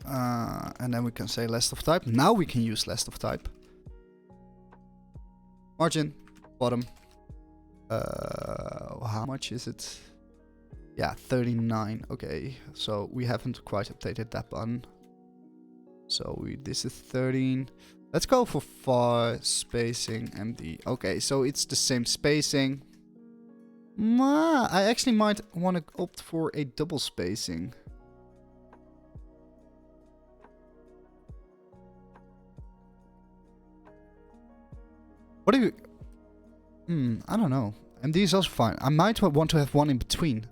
Speaker 1: and then we can say last of type. Now we can use last of type. Margin bottom. How much is it? Yeah, 39. Okay, so we haven't quite updated that one. So this is 13. Let's go for 5 spacing MD. Okay, so it's the same spacing. I actually might want to opt for a double spacing. What do you... I don't know. MD is also fine. I might want to have one in between.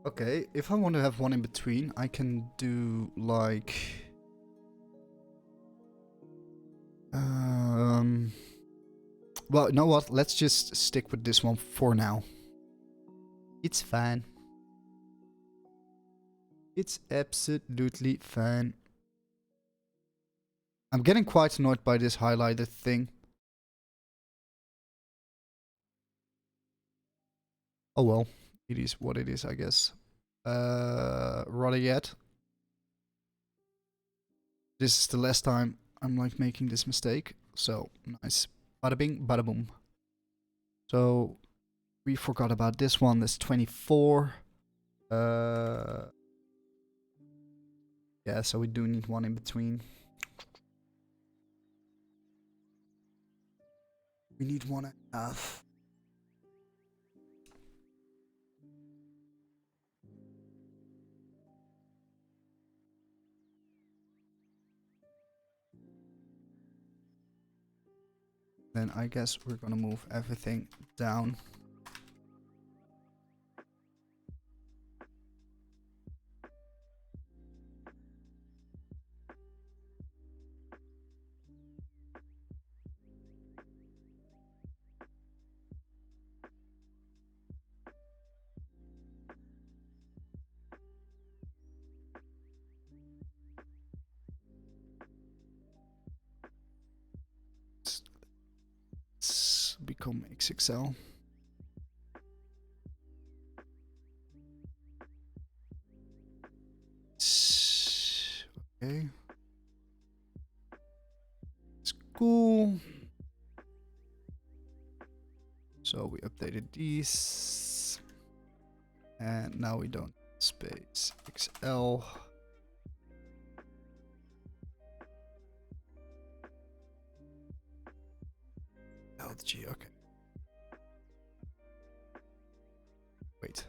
Speaker 1: Okay, if I want to have one in between, I can do like... well, you know what? Let's just stick with this one for now. It's fine. It's absolutely fine. I'm getting quite annoyed by this highlighted thing. Oh well, it is what it is, I guess. Rather yet, this is the last time I'm like making this mistake. So nice. Bada bing, bada boom. So we forgot about this one. That's 24. Yeah, so we do need one in between. We need 1.5. Then I guess we're gonna move everything down. Let's become XXL. Okay. It's cool. So we updated these. And now we don't space XL. LG, okay. Wait.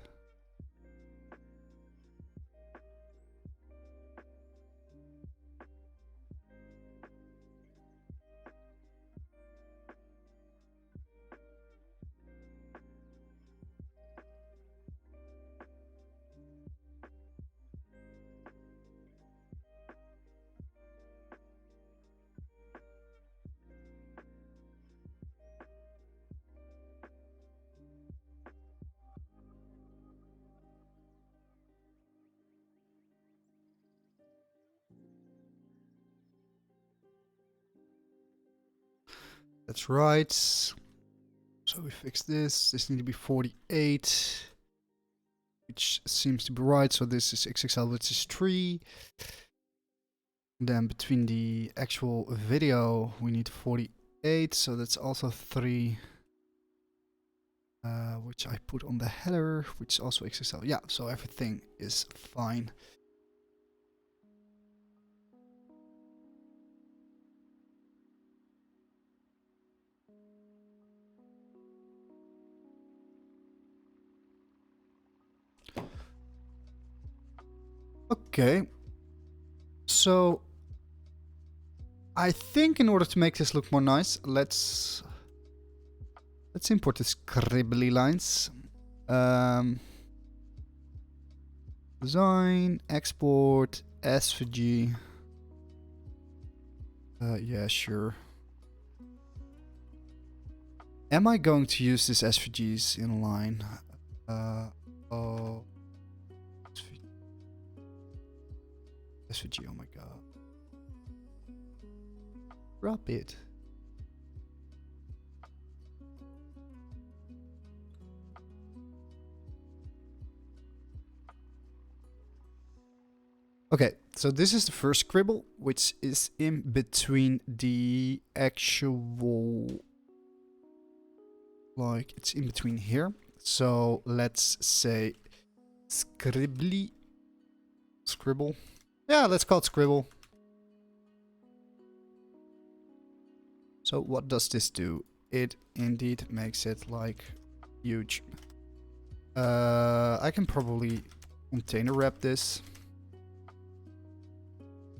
Speaker 1: That's right. So we fix this. This needs to be 48, which seems to be right. So this is XXL, which is 3. Then between the actual video, we need 48. So that's also 3. Which I put on the header, which is also XXL. Yeah, so everything is fine. Okay, so I think in order to make this look more nice, let's import the scribbly lines. Design, export, SVG. Yeah, sure. Am I going to use this SVGs in line? Oh. SVG, oh my god. Drop it. Okay, so this is the first scribble, which is in between the actual, like, it's in between here. So let's say scribble. Yeah, let's call it scribble. So what does this do? It indeed makes it like huge. I can probably container wrap this.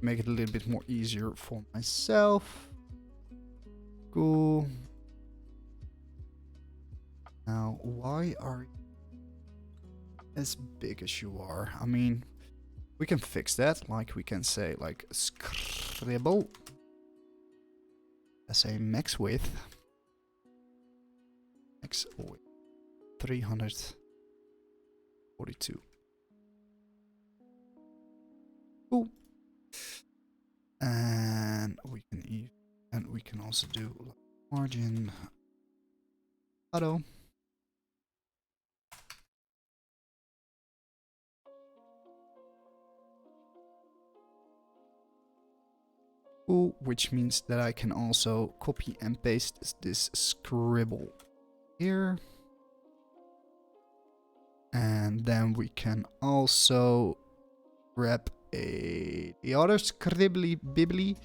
Speaker 1: Make it a little bit more easier for myself. Cool. Now, why are you as big as you are? I mean, we can fix that. Like, we can say, like, scribble as a max width. Max width 342. Cool. And we can also do margin auto. Cool, which means that I can also copy and paste this scribble here. And then we can also grab the other scribbly bibbly,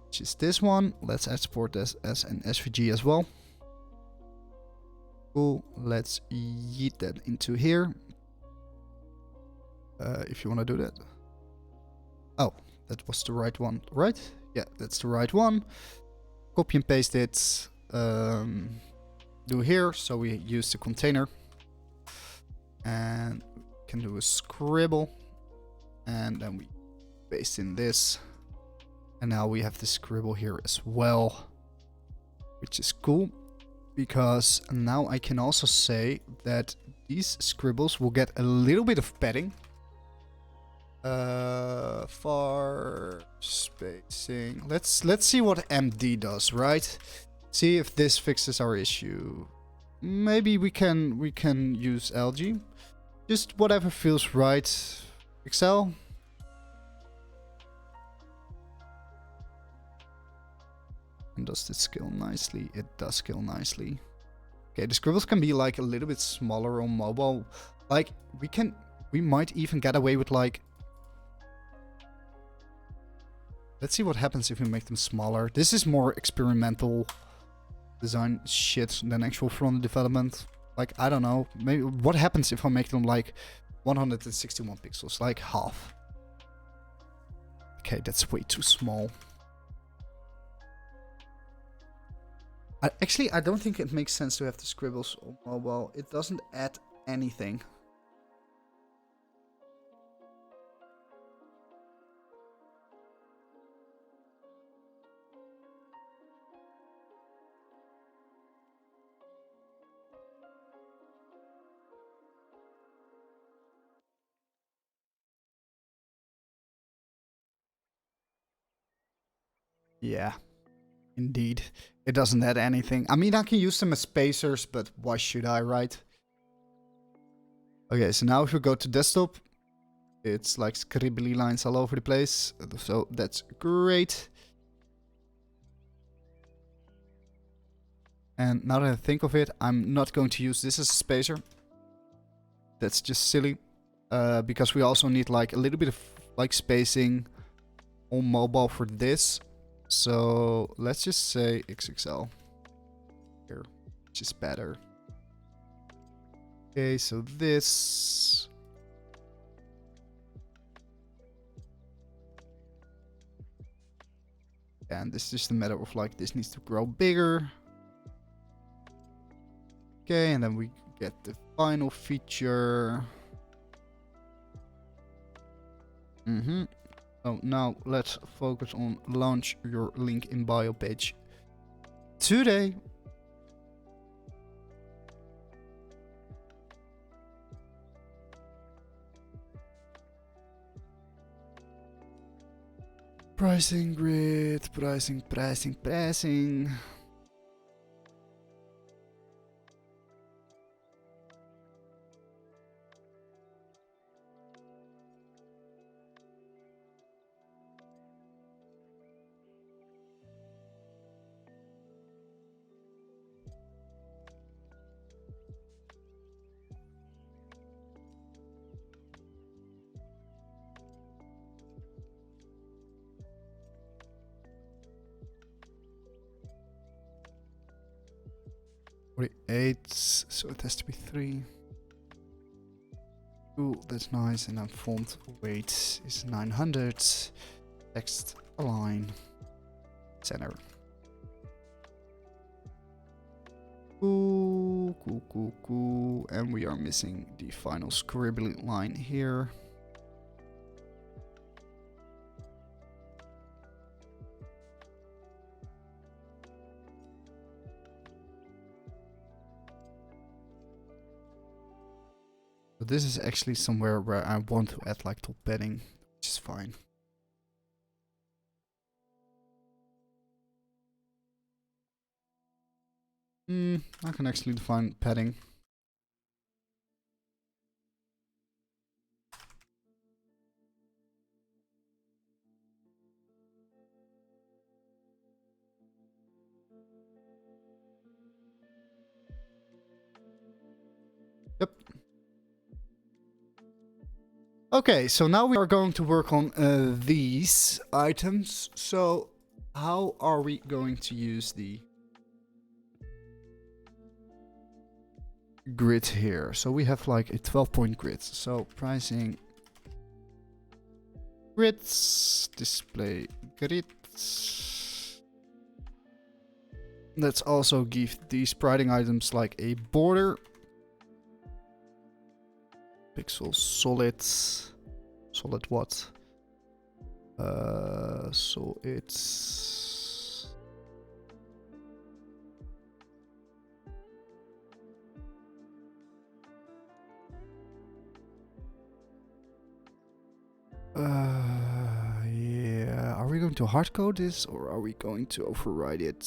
Speaker 1: which is this one. Let's export this as an SVG as well. Cool, let's yeet that into here. If you want to do that. Oh, that was the right one, right? Yeah, that's the right one. Copy and paste it. Do here, so we use the container. And we can do a scribble. And then we paste in this. And now we have the scribble here as well. Which is cool. Because now I can also say that these scribbles will get a little bit of padding. Far spacing. Let's see what MD does, right? See if this fixes our issue. Maybe we can use LG. Just whatever feels right. Excel. And does this scale nicely? It does scale nicely. Okay, the scribbles can be like a little bit smaller on mobile. Like we can we might even get away with like... Let's see what happens if we make them smaller. This is more experimental design shit than actual front development. Like, I don't know. Maybe what happens if I make them like 161 pixels, like half? Okay, that's way too small. Actually, I don't think it makes sense to have the scribbles on mobile. It doesn't add anything. Yeah, indeed. It doesn't add anything. I mean, I can use them as spacers, but why should I, right? Okay, so now if we go to desktop, it's like scribbly lines all over the place. So that's great. And now that I think of it, I'm not going to use this as a spacer. That's just silly. Because we also need like a little bit of like spacing on mobile for this. So let's just say XXL here, which is better. Okay, so this. And this is just a matter of like, this needs to grow bigger. Okay, and then we get the final feature. So now let's focus on launch your link in bio page today. Pricing grid, pricing. Eight, so it has to be 3. Cool, that's nice. And then font weight is 900. Text align, center. Cool. And we are missing the final scribbly line here. So this is actually somewhere where I want to add like top padding, which is fine. I can actually define padding. Yep. Okay, so now we are going to work on these items. So how are we going to use the grid here? So we have like a 12-point grid. So pricing grids, display grids. Let's also give these pricing items like a border. Pixel solid what? So it's yeah. Are we going to hard code this or are we going to override it?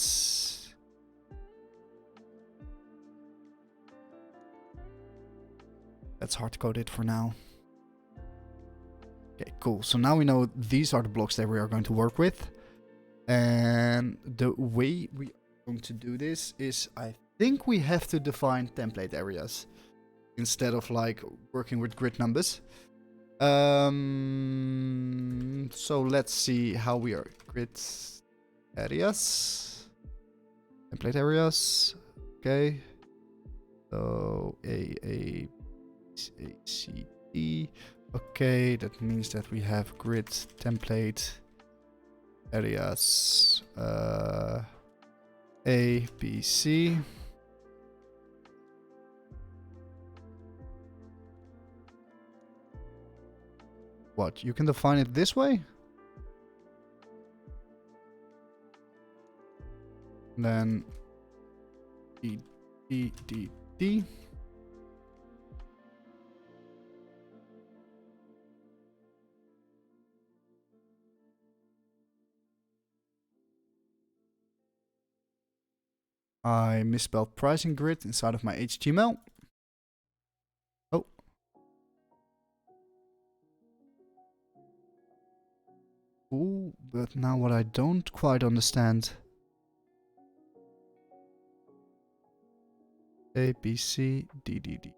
Speaker 1: Let's hard code it for now. Okay, cool. So now we know these are the blocks that we are going to work with. And the way we are going to do this is, I think we have to define template areas. instead of like working with grid numbers. So let's see how we are. Grid areas, template areas. Okay. So A, C, D. Okay, that means that we have grid template areas A, B, C. What? You can define it this way? Then D, D, D, D. I misspelled pricing grid inside of my HTML. Oh. Ooh, but now what I don't quite understand. A, B, C, D, D, D.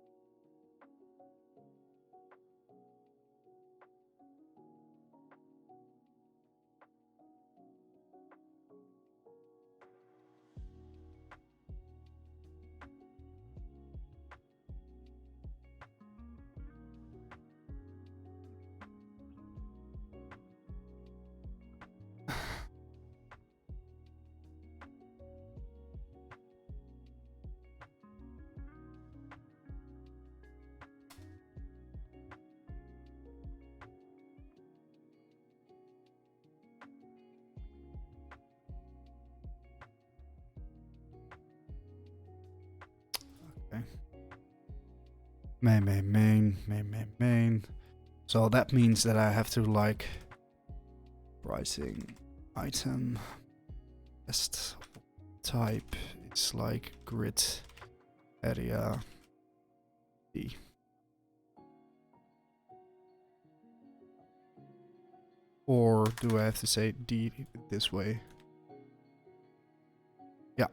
Speaker 1: Okay. Main. So that means that I have to like pricing item test type. It's like grid area D. Or do I have to say D this way? Yeah.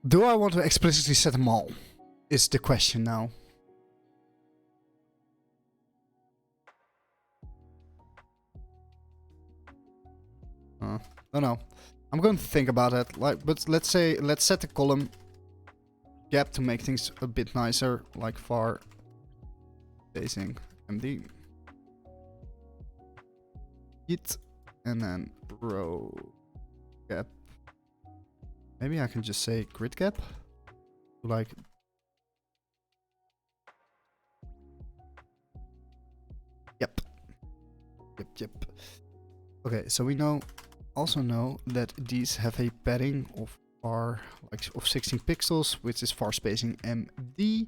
Speaker 1: Do I want to explicitly set them all? Is the question now. No. I'm going to think about it. Like, but let's set the column gap to make things a bit nicer, like far spacing MD. It and then row gap. Maybe I can just say grid gap. Like Yep. Okay, so we also know that these have a padding of of 16 pixels, which is far spacing MD.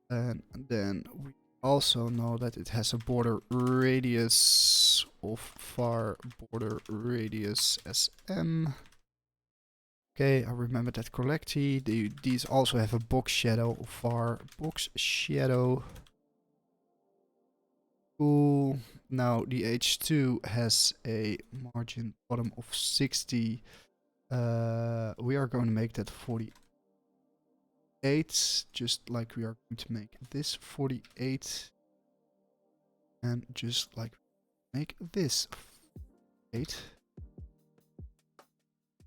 Speaker 1: And then we also know that it has a border radius of far border radius SM. Okay, I remember that correctly. These also have a box shadow of far box shadow. Cool. Now the H2 has a margin bottom of 60. We are going to make that 48, just like we are going to make this 48. And just like make this 8.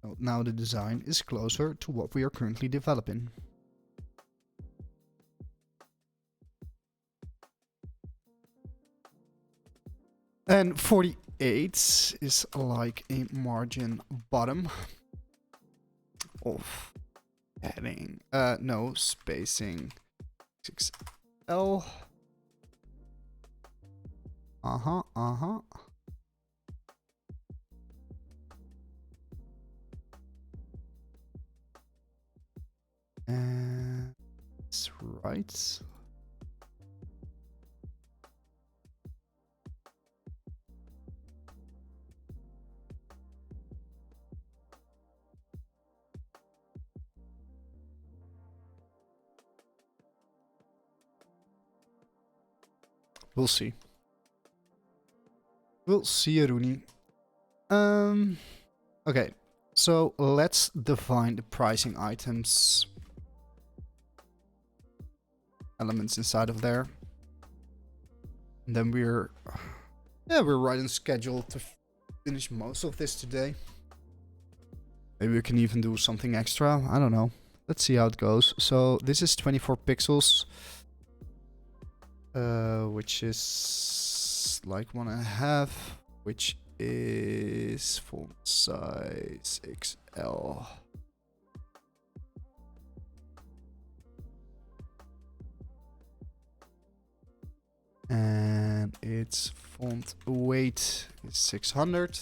Speaker 1: So now the design is closer to what we are currently developing. And 48 is like a margin bottom of padding. No, spacing 6L. And that's right. We'll see. We'll see you, Rooney. Okay, so let's define the pricing items elements inside of there. And then we're right on schedule to finish most of this today. Maybe we can even do something extra. I don't know. Let's see how it goes. So this is 24 pixels, which is like 1.5, which is font size XL. And its font weight is 600.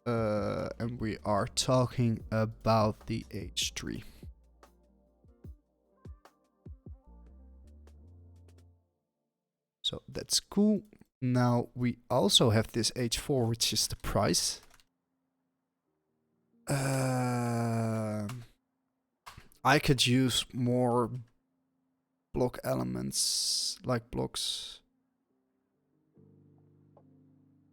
Speaker 1: And we are talking about the H3. So that's cool. Now we also have this H4, which is the price. I could use more block elements, like blocks.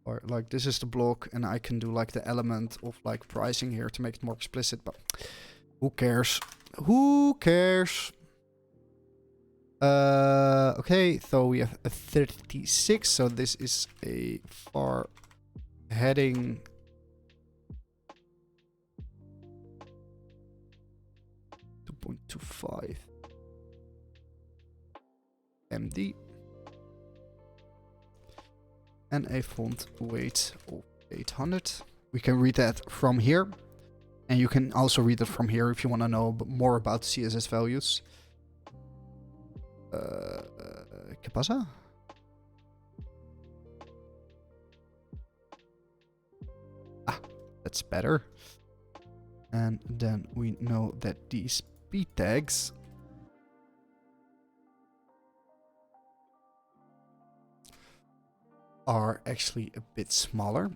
Speaker 1: Or like this is the block, and I can do like the element of like pricing here to make it more explicit, but who cares? Who cares? Okay, so we have a 36, so this is a far heading. .25 MD. And a font weight of 800. We can read that from here. And you can also read it from here if you want to know more about CSS values. ¿Qué pasa? Ah, that's better. And then we know that these p tags are actually a bit smaller.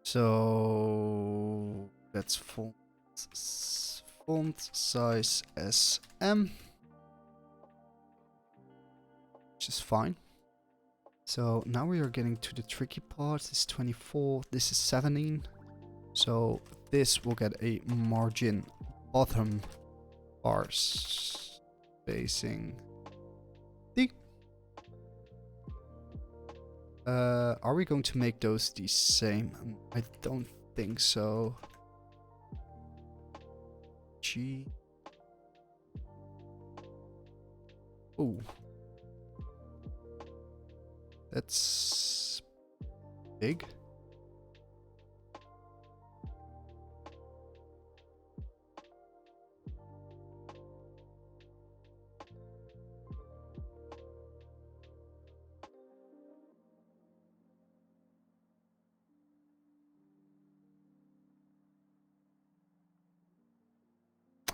Speaker 1: So that's font size SM, which is fine. So now we are getting to the tricky part. This is 24, this is 17. So this will get a margin bottom bar spacing. Are we going to make those the same? I don't think so. G. Oh. That's big.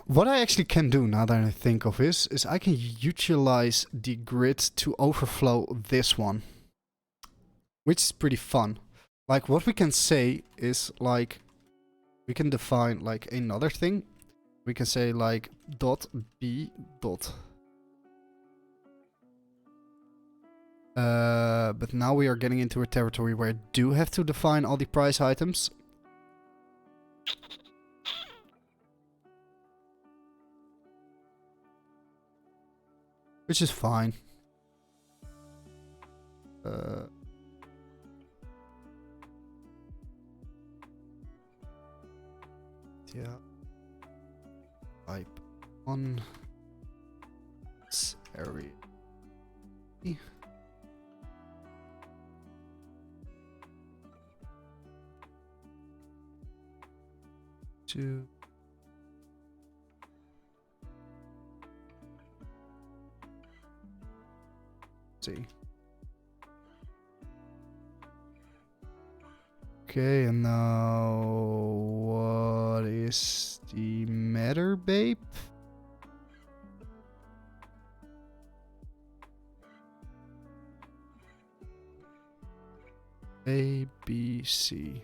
Speaker 1: What I actually can do now that I think of is I can utilize the grid to overflow this one, which is pretty fun. Like what we can say is like, we can define like another thing. We can say like dot b dot. But now we are getting into a territory where I do have to define all the price items. Which is fine. Yeah. Type on this area. Two. See. Okay, and now what is the matter, babe? A, B, C.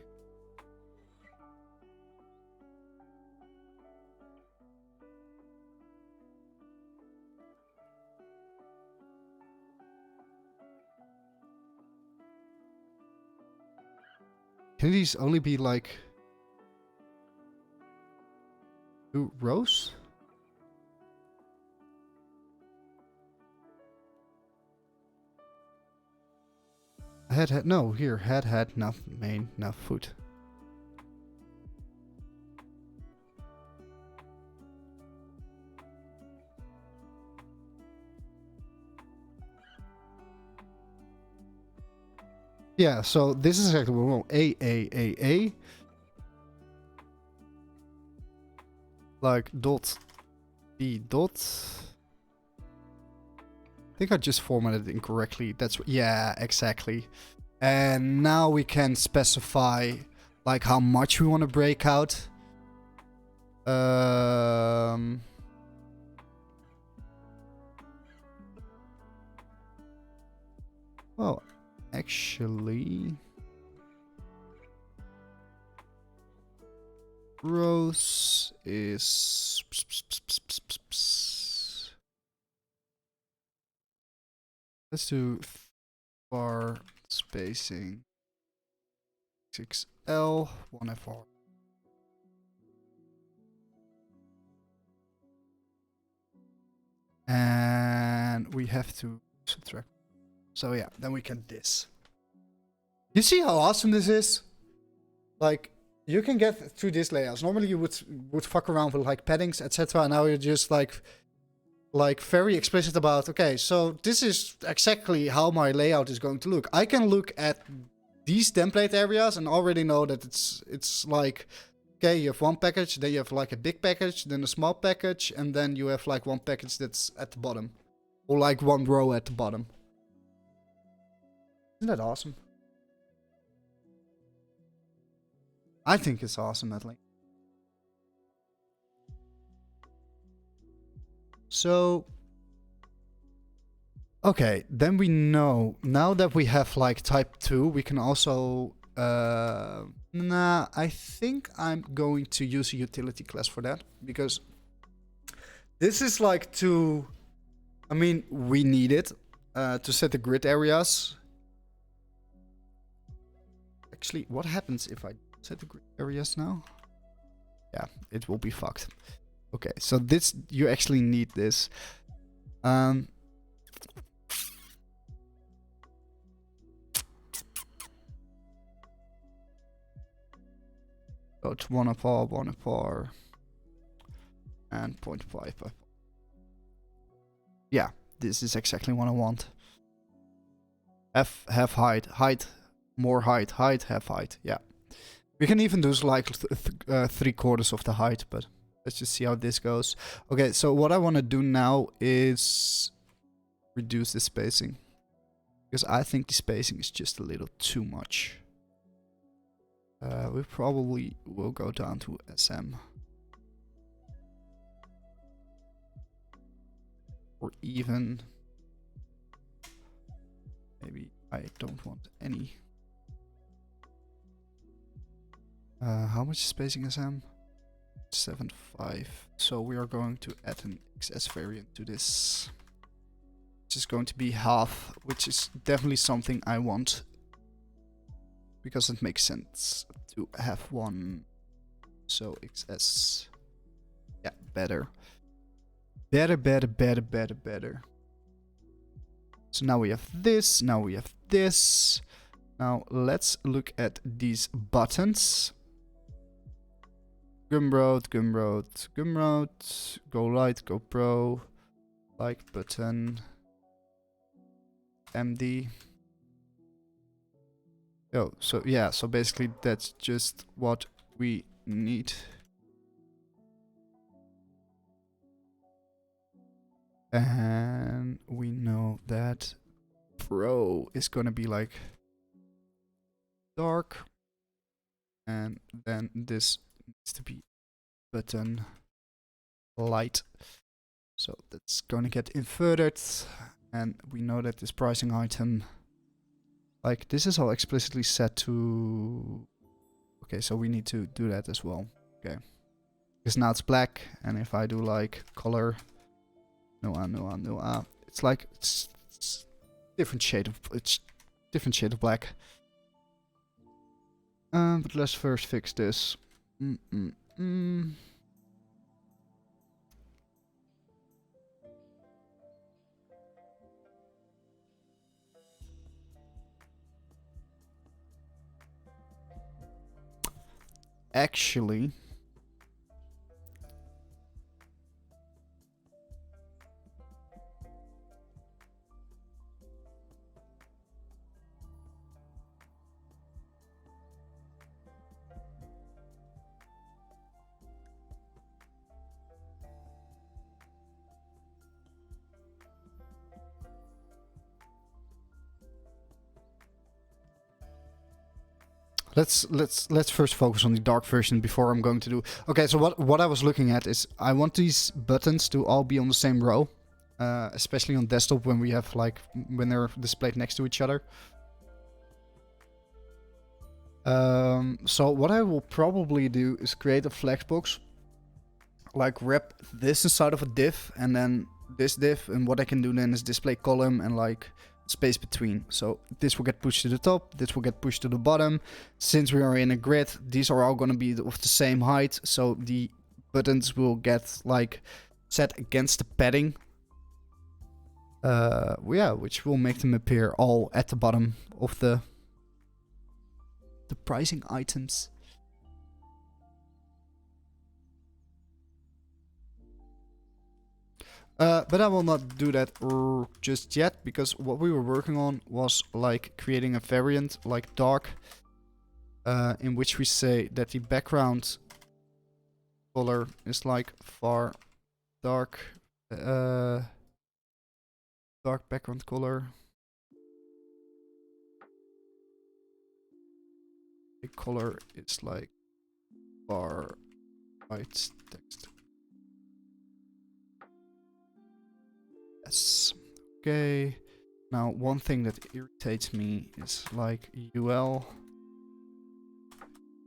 Speaker 1: Can these only be like 2 rows? Head, no, here, head, nav, main, nav, foot. Yeah, so this is exactly what we want. A. Like dot B dot. I think I just formatted it incorrectly. That's yeah, exactly. And now we can specify like how much we want to break out. Well, actually, rows is let's do var spacing 6L 1FR. And we have to subtract. So yeah, then we can this. You see how awesome this is? Like, you can get through these layouts. Normally you would fuck around with like paddings, etc. Now you're just like very explicit about, okay, so this is exactly how my layout is going to look. I can look at these template areas and already know that it's like, okay, you have one package, then you have like a big package, then a small package, and then you have like one package that's at the bottom. Or like one row at the bottom. Isn't that awesome? I think it's awesome, at least. So, okay, then we know, now that we have like type 2, we can also, nah, I think I'm going to use a utility class for that, because this is like to, I mean, we need it to set the grid areas. Actually, what happens if I set the grid areas now? Yeah, it will be fucked. Okay, so this, you actually need this. So it's 1FR, and 0.5 by. Yeah, this is exactly what I want. Have height, more height, half height. Yeah, we can even do like 3/4 of the height, but let's just see how this goes. Okay, so what I want to do now is reduce the spacing, because I think the spacing is just a little too much. We probably will go down to SM. Or even, maybe I don't want any. How much spacing is SM? 7.5. So we are going to add an XS variant to this. Which is going to be half, which is definitely something I want. Because it makes sense to have one. So XS. Yeah, better. Better. So now we have this, now we have this. Now let's look at these buttons. Gumroad, go light, go pro, like button, MD. Oh, so yeah, so basically that's just what we need. And we know that pro is gonna be like dark, and then this needs to be button light. So that's gonna get inverted, and we know that this pricing item, like this is all explicitly set to, okay, so we need to do that as well. Okay, because now it's black, and if I do like color, no, it's like it's different shade of black. But let's first fix this. Actually, let's first focus on the dark version before I'm going to do. Okay, so what I was looking at is I want these buttons to all be on the same row, especially on desktop when we have like when they're displayed next to each other. So what I will probably do is create a flexbox, like wrap this inside of a div and then this div, and what I can do then is display column and like space between. So this will get pushed to the top, this will get pushed to the bottom. Since we are in a grid, these are all going to be of the same height, so the buttons will get like set against the padding. Yeah, which will make them appear all at the bottom of the pricing items. But I will not do that just yet, because what we were working on was like creating a variant like dark, in which we say that the background color is like far dark, dark background color. The color is like far white text. Yes. Okay. Now, one thing that irritates me is like UL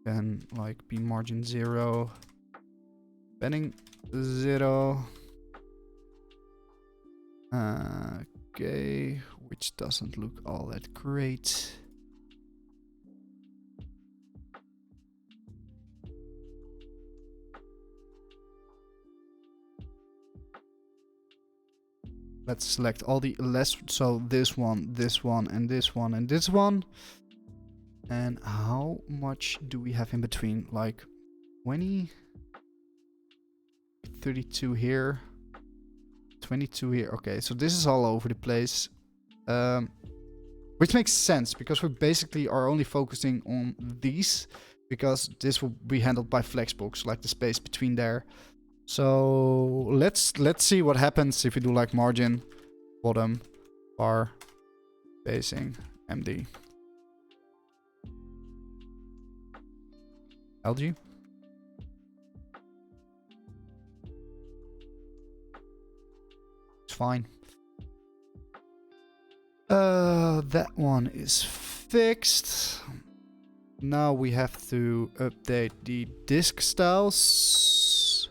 Speaker 1: can like be margin 0, padding 0. Okay, which doesn't look all that great. Let's select all the less, so this one, and this one, and this one. And how much do we have in between? Like 20, 32 here, 22 here. Okay, so this is all over the place. Which makes sense, because we basically are only focusing on these, because this will be handled by Flexbox, like the space between there. So let's see what happens if we do like margin, bottom, bar, spacing, MD. LG. It's fine. That one is fixed. Now we have to update the disk styles.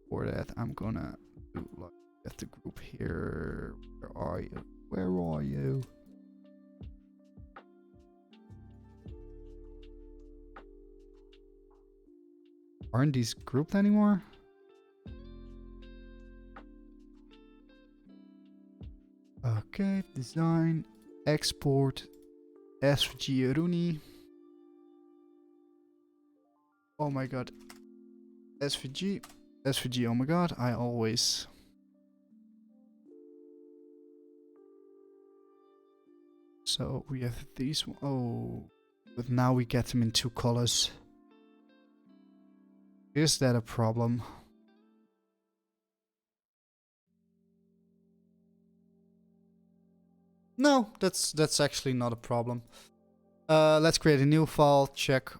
Speaker 1: For that, I'm gonna do like at the group here. Where are you? Where are you? Aren't these grouped anymore? Okay, design, export, SVG Rooney. Oh my god. SVG, oh my god, I always... So we have these, oh, but now we get them in 2 colors. Is that a problem? No, that's actually not a problem. Let's create a new file, check.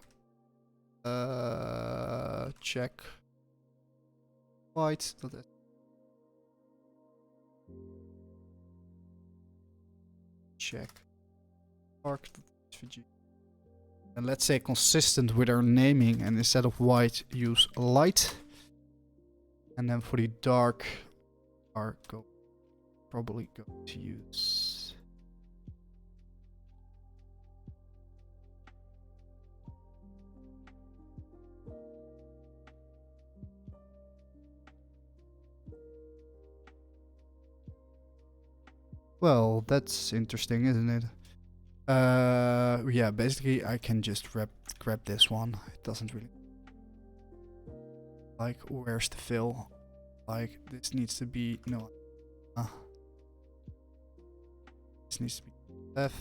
Speaker 1: Check. White. Check. Arc.svg. And let's say consistent with our naming, and instead of white, use light. And then for the dark, probably go to use... Well, that's interesting, isn't it? Yeah, basically I can just grab this one. It doesn't really... Like, where's the fill? Like, this needs to be... No. This needs to be F.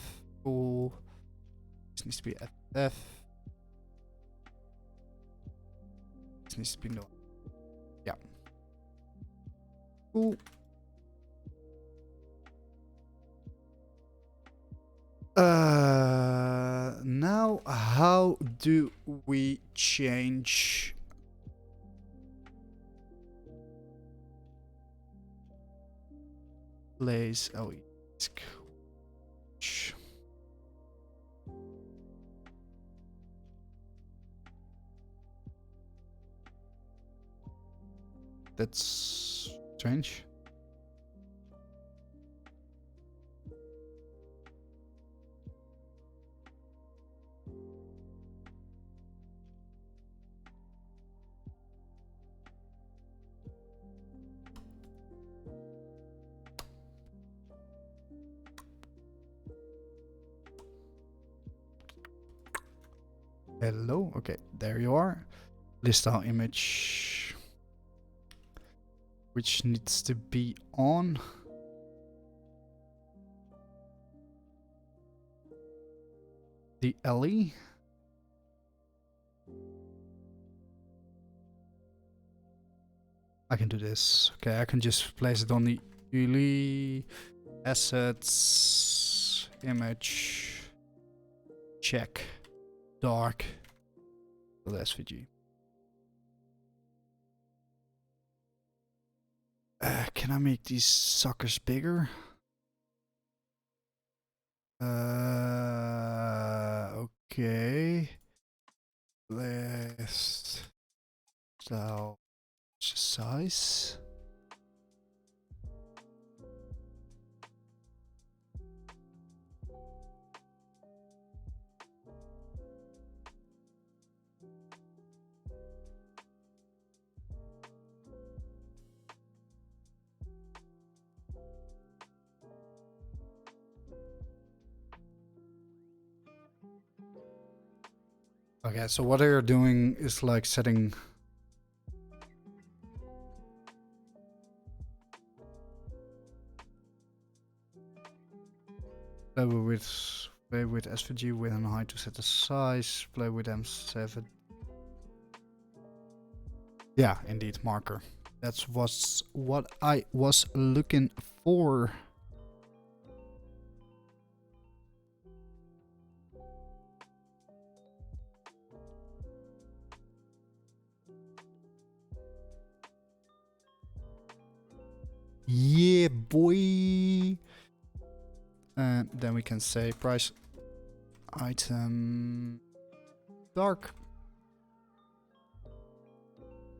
Speaker 1: Cool. This needs to be F. This needs to be no. Yeah. Cool. Now how do we change place? Oh, it's that's strange. Hello. Okay, there you are. List our image, which needs to be on. The LE. I can do this. Okay, I can just place it on the LE assets image. Check. Dark. The SVG. Can I make these suckers bigger? Okay. Let's style size. Okay, so what they're doing is like setting play with SVG width and height to set the size, play with M7. Yeah, indeed, marker. That's what I was looking for. Yeah, boy. And then we can say price item dark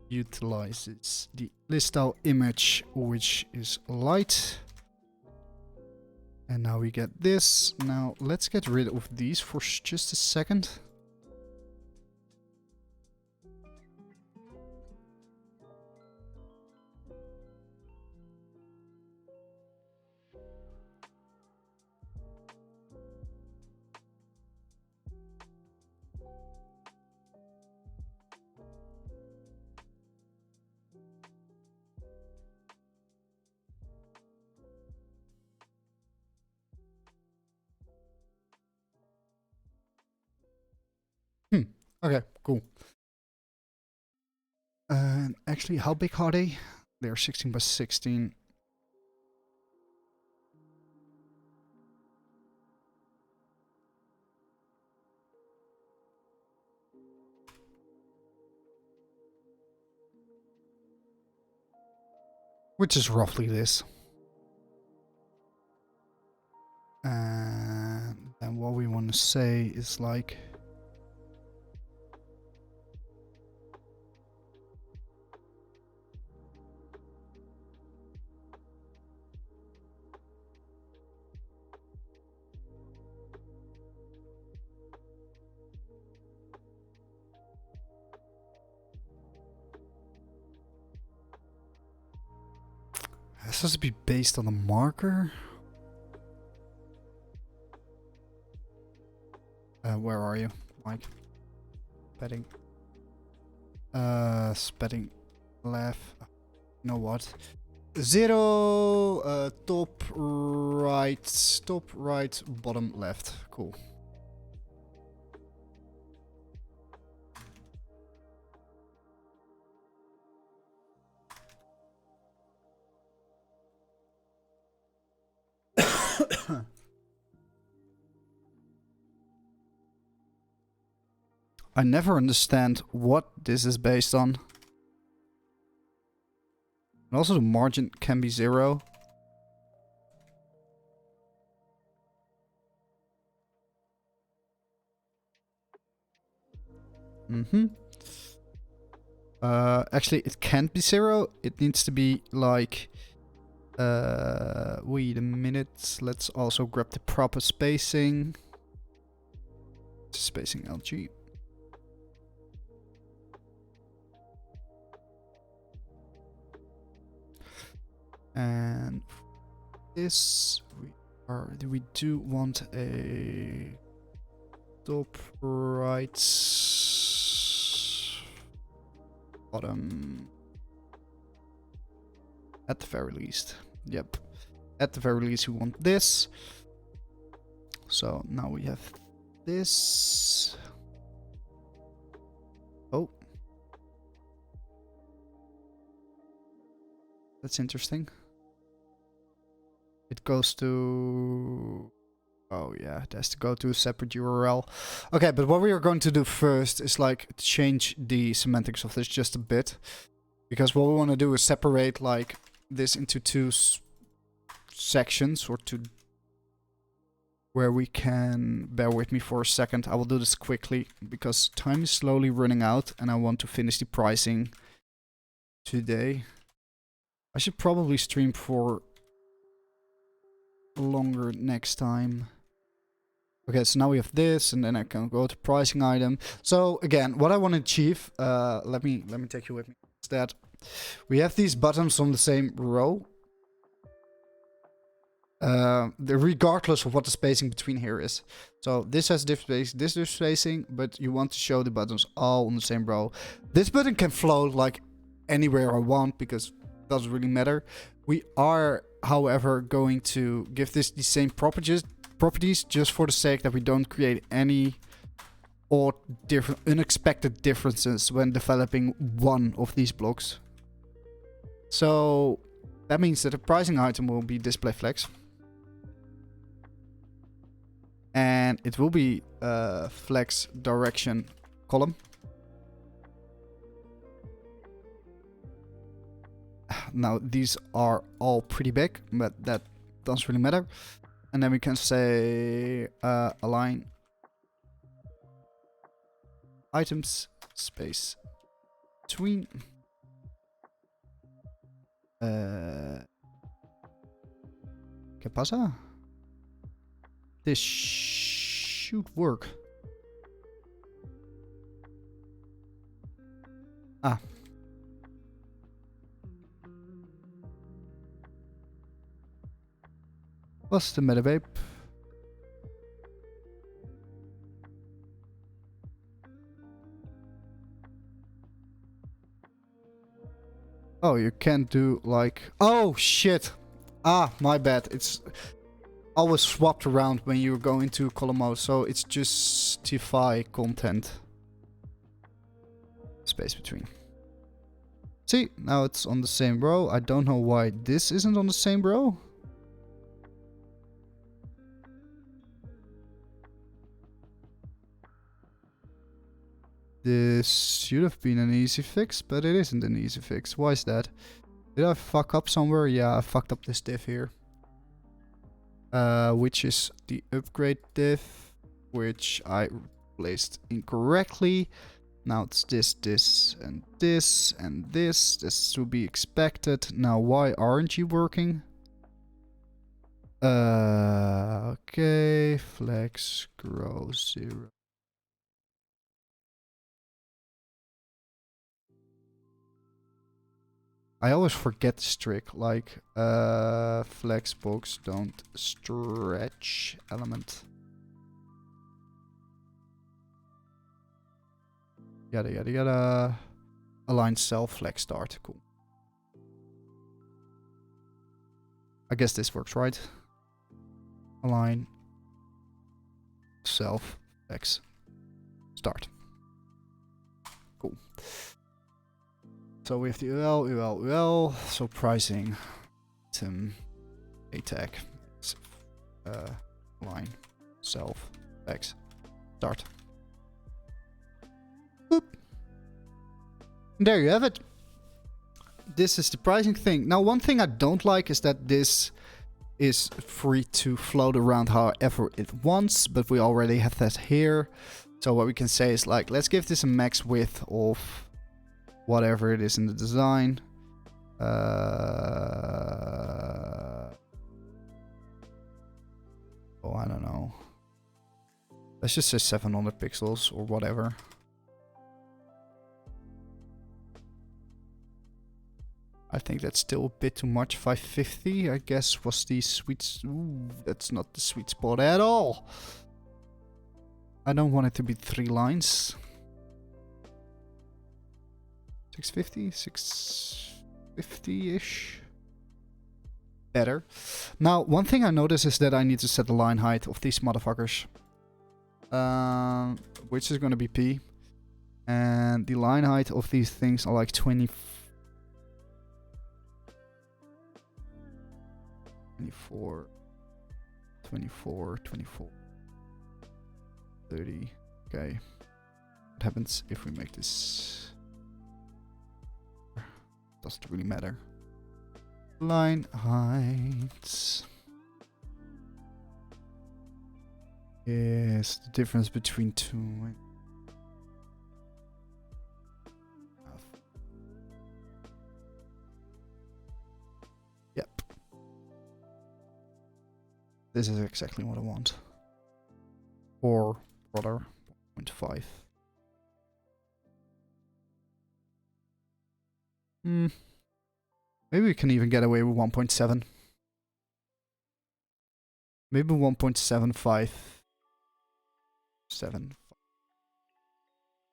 Speaker 1: utilizes the list style image, which is light. And now we get this. Now let's get rid of these for just a second. Okay, cool. Actually, how big are they? They're 16 by 16. Which is roughly this. And then what we want to say is like... This has to be based on a marker. Where are you, Mike? Spetting. Spetting left. You know what? 0, top right, bottom left. Cool. I never understand what this is based on. And also the margin can be 0. Actually, it can't be 0. It needs to be like... wait a minute. Let's also grab the proper spacing. Spacing LG. And this we do want a top right bottom at the very least. Yep, at the very least we want this. So now we have this. Oh, that's interesting. It goes to... Oh yeah, it has to go to a separate URL. Okay, but what we are going to do first is like change the semantics of this just a bit. Because what we want to do is separate like this into 2 sections or 2... Where we can... Bear with me for a second, I will do this quickly. Because time is slowly running out and I want to finish the pricing today. I should probably stream for... longer next time. Okay, so now we have this, and then I can go to pricing item. So again, what I want to achieve, let me take you with me, is that we have these buttons on the same row. Regardless of what the spacing between here is. So this has diff space, this diff spacing, but you want to show the buttons all on the same row. This button can float like anywhere I want because it doesn't really matter. We are, however, going to give this the same properties just for the sake that we don't create any odd, unexpected differences when developing one of these blocks. So that means that the pricing item will be display flex. And it will be flex direction column. Now these are all pretty big, but that doesn't really matter. And then we can say align items space between. ¿Qué pasa? This should work. Ah. What's the meta vape? Oh, you can't do like... Oh, shit. Ah, my bad. It's always swapped around when you go into column mode. So it's justify content. Space between. See, now it's on the same row. I don't know why this isn't on the same row. This should have been an easy fix, but it isn't an easy fix. Why is that? Did I fuck up somewhere? Yeah, I fucked up this div here. Which is the upgrade div, which I placed incorrectly. Now it's this, this, and this, and this. This is to be expected. Now, why aren't you working? Okay, flex, grow, 0. I always forget this trick, like flex box don't stretch element. Yada yada yada. Align cell flex start. Cool. I guess this works, right? Align self flex start. Cool. So we have the UL. So pricing. Item. A tag. Align self flex start. Boop. There you have it. This is the pricing thing. Now, one thing I don't like is that this is free to float around however it wants, but we already have that here. So what we can say is like, let's give this a max width of whatever it is in the design. Oh, I don't know. Let's just say 700 pixels or whatever. I think that's still a bit too much. 550, I guess, was the sweet... Ooh, that's not the sweet spot at all. I don't want it to be 3 lines. 650? 650-ish? Better. Now, one thing I notice is that I need to set the line height of these motherfuckers. Which is going to be P. And the line height of these things are like 24. 24, 30. Okay. What happens if we make this? Doesn't really matter. Line heights is the difference between 2 and yep. This is exactly what I want. Or rather 0.5. Maybe we can even get away with 1.7. Maybe 1.75. 7.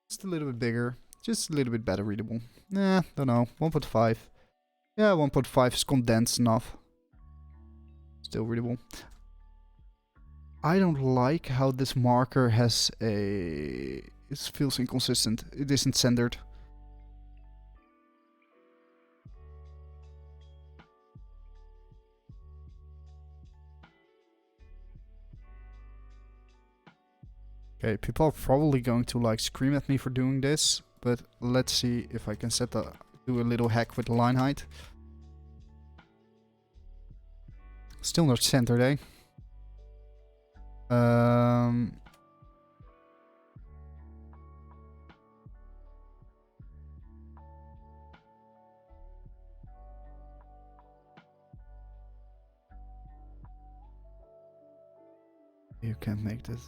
Speaker 1: Just a little bit bigger. Just a little bit better readable. Nah, don't know. 1.5. Yeah, 1.5 is condensed enough. Still readable. I don't like how this marker has a... It feels inconsistent. It isn't centered. Okay, people are probably going to like scream at me for doing this, but let's see if I can do a little hack with the line height. Still not centered, eh? You can't make this.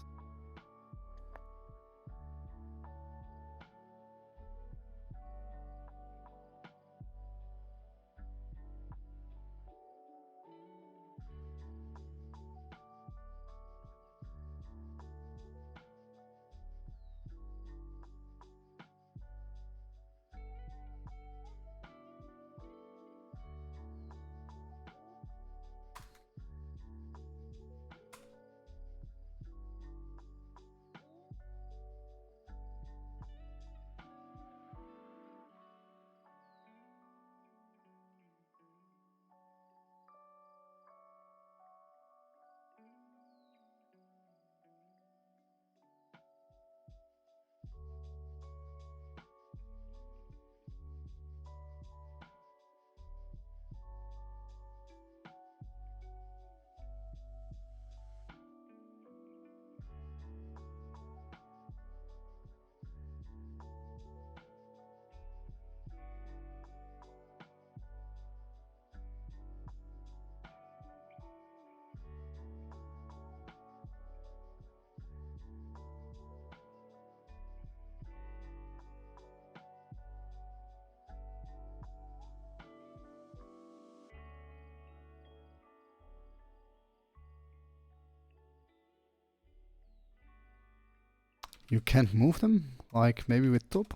Speaker 1: You can't move them? Like maybe with top.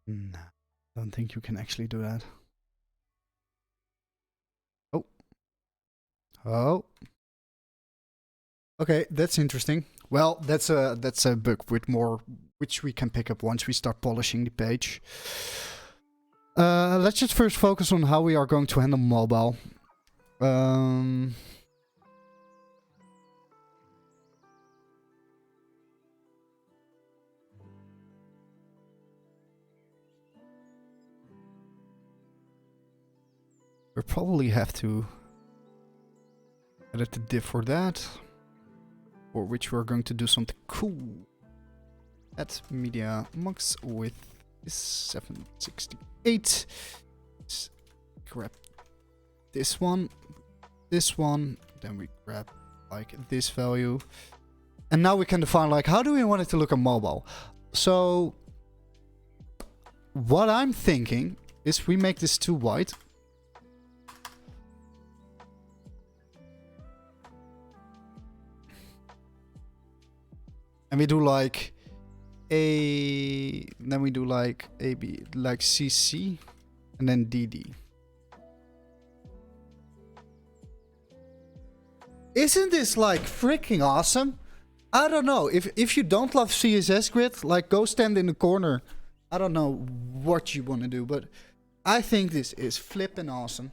Speaker 1: Nah, don't think you can actually do that. Oh. Oh. Okay, that's interesting. Well, that's a bug with more, which we can pick up once we start polishing the page. Let's just first focus on how we are going to handle mobile. We'll probably have to edit the diff for that. For which we're going to do something cool. Add media max with 768. Let's grab this one, then we grab like this value. And now we can define like how do we want it to look on mobile. So what I'm thinking is we make this too wide. And we do like then we do like AB, like CC, and then DD. Isn't this like freaking awesome? I don't know. If you don't love CSS Grid, like go stand in the corner. I don't know what you want to do, but I think this is flipping awesome.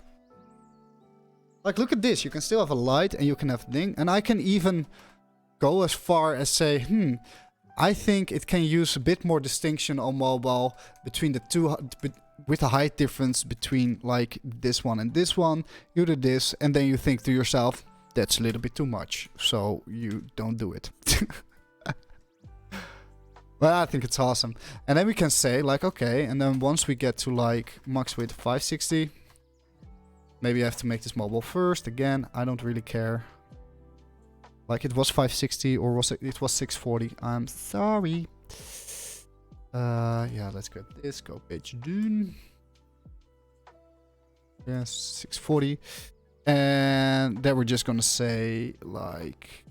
Speaker 1: Like look at this. You can still have a light and you can have a thing. And I can even go as far as say, I think it can use a bit more distinction on mobile between the two, with a height difference between like this one and this one. You do this and then you think to yourself, that's a little bit too much, so you don't do it. Well, I think it's awesome. And then we can say like, okay, and then once we get to like max width 560, maybe I have to make this mobile first. Again, I don't really care. Like it was 560 or was it was 640. I'm sorry. Yeah, let's grab this. Go page down. Yes, 640. And then we're just gonna say like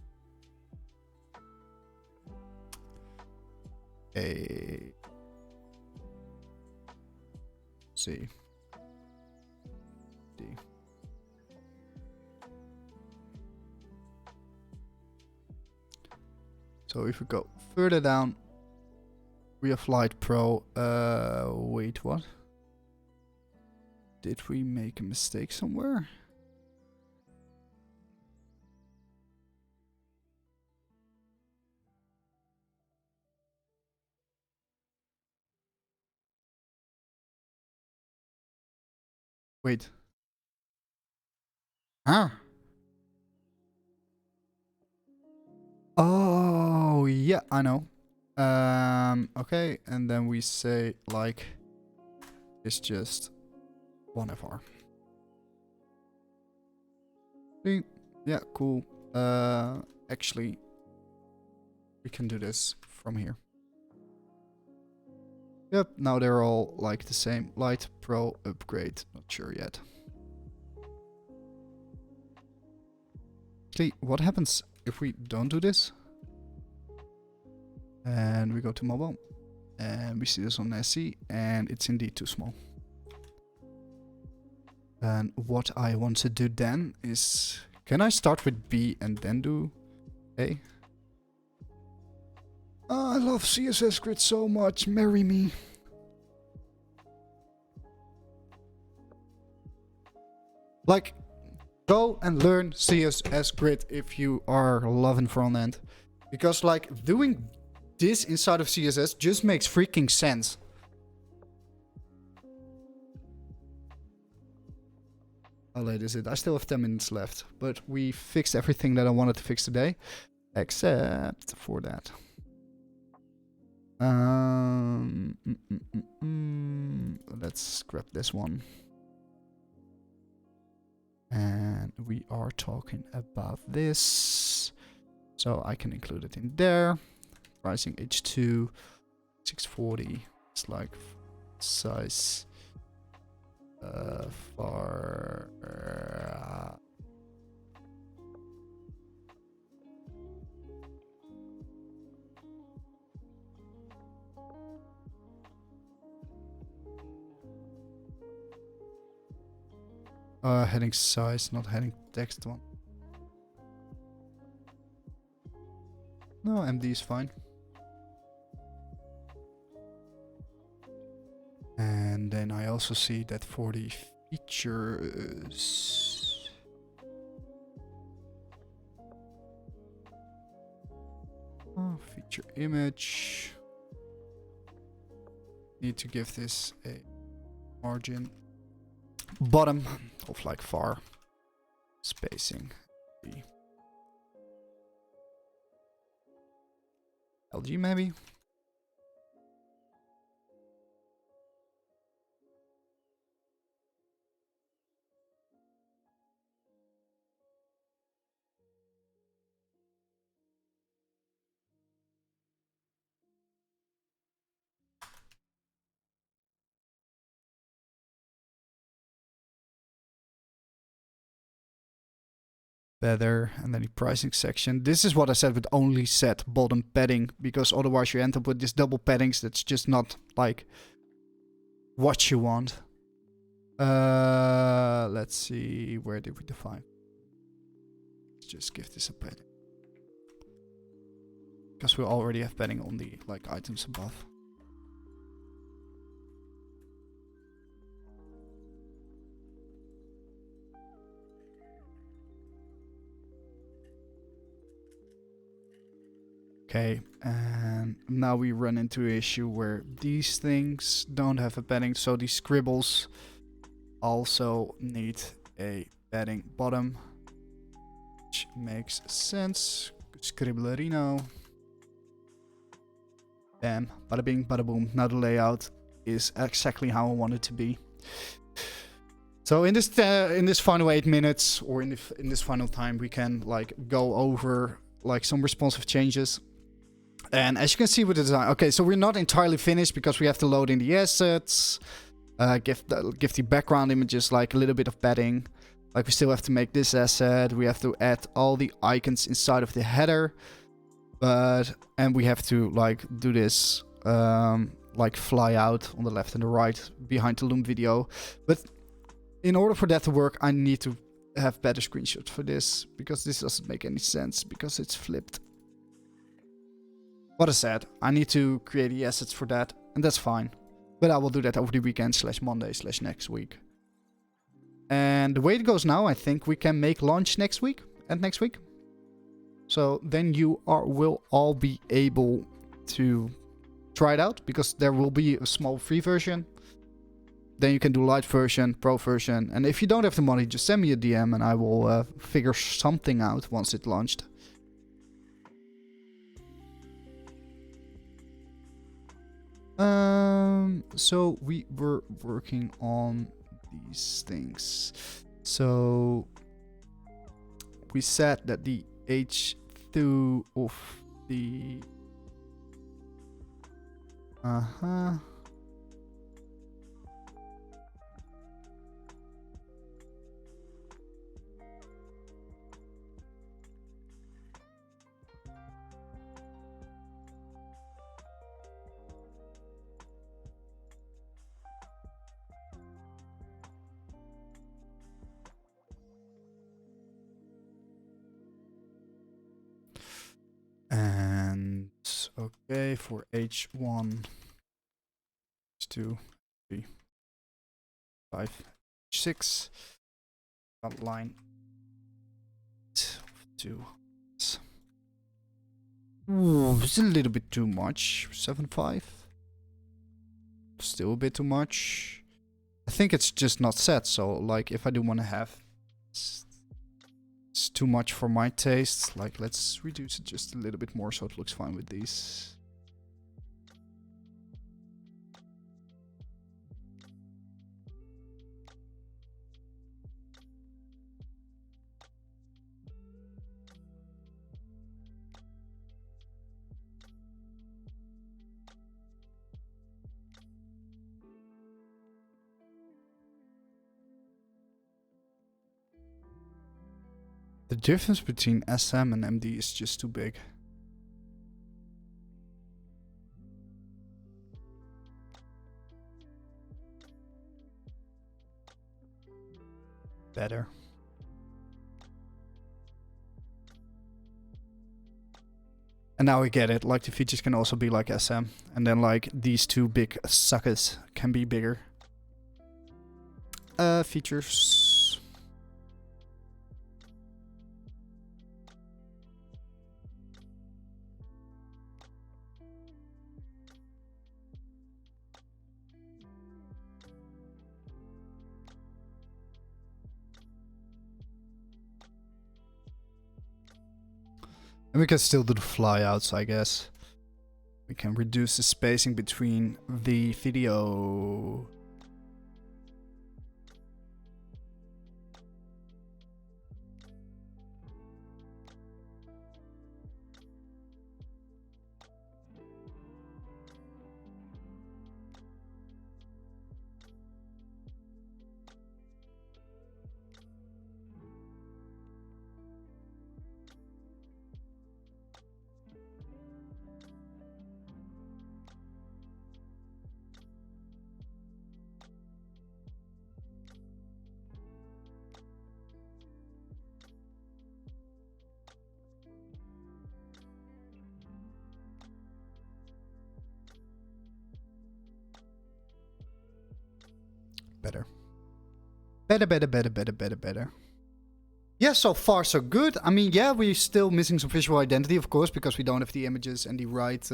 Speaker 1: C. D. So if we go further down, we have Light Pro. Wait, what? Did we make a mistake somewhere? Wait. Huh? Oh, yeah, I know. Okay, and then we say like it's just 1FR. Yeah, cool. Actually, we can do this from here. Yep, now they're all like the same. Light Pro upgrade, not sure yet. Actually, what happens if we don't do this? And we go to mobile. And we see this on SC, and it's indeed too small. And what I want to do then is... Can I start with B and then do A? Oh, I love CSS Grid so much. Marry me. Like, go and learn CSS Grid if you are loving front end. Because like doing this inside of CSS just makes freaking sense. How late is it? I still have 10 minutes left. But we fixed everything that I wanted to fix today. Except for that. Let's grab this one. And we are talking about this. So I can include it in there. Pricing H2, 640. It's like size for Heading size, not heading text one. No, MD is fine. And then I also see that for the features, feature image, need to give this a margin bottom of like far spacing. LG maybe. Better. And then the pricing section. This is what I said with only set bottom padding, because otherwise you end up with these double paddings. That's just not like what you want. Let's see, where did we define? Let's just give this a padding, because we already have padding on the like items above. Okay, and now we run into an issue where these things don't have a padding, so these scribbles also need a padding bottom, which makes sense. Scribblerino. Bam, bada bing, bada boom. Now the layout is exactly how I want it to be. So in this final 8 minutes, or in this final time, we can like go over like some responsive changes. And as you can see with the design, okay, so we're not entirely finished because we have to load in the assets, give the background images like a little bit of padding. Like we still have to make this asset. We have to add all the icons inside of the header, and we have to like do this like fly out on the left and the right behind the Loom video. But in order for that to work, I need to have better screenshots for this, because this doesn't make any sense because it's flipped. What I said, I need to create the assets for that, and that's fine. But I will do that over the weekend / Monday / next week. And the way it goes now, I think we can make launch next week and next week. So then you will all be able to try it out, because there will be a small free version. Then you can do light version, pro version. And if you don't have the money, just send me a DM and I will figure something out once it's launched. So we were working on these things. So we said that the H2 of the and okay, for H1, H2, 3, 5, H6, line 2. Ooh, it's a little bit too much. 7.5. Still a bit too much. I think it's just not set. So, like, if I do want to have, it's too much for my taste. Like, let's reduce it just a little bit more so it looks fine with these. The difference between SM and MD is just too big. Better. And now we get it, like the features can also be like SM. And then like these two big suckers can be bigger. Features. And we can still do the flyouts, I guess. We can reduce the spacing between the video. Better. Better. Yeah, so far so good. I mean, yeah, we're still missing some visual identity, of course, because we don't have the images and the right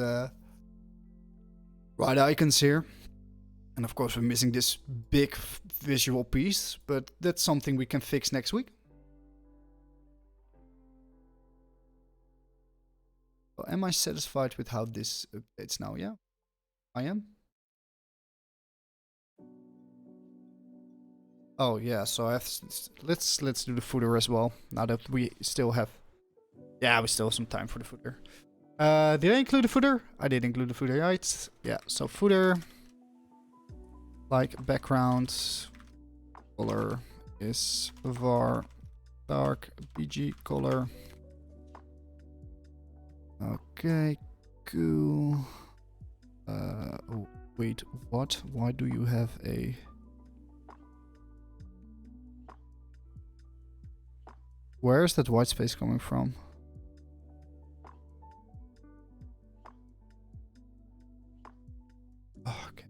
Speaker 1: icons here. And of course, we're missing this big visual piece, but that's something we can fix next week. So am I satisfied with how this updates now? Yeah, I am. Oh yeah, so I have let's do the footer as well. Now that we still have, yeah, we still have some time for the footer. Did I include the footer? I did include the footer, right? Yeah. So footer, like background color is var dark bg color. Okay, cool. Oh wait, what? Why do you have a? Where is that white space coming from? Oh, okay.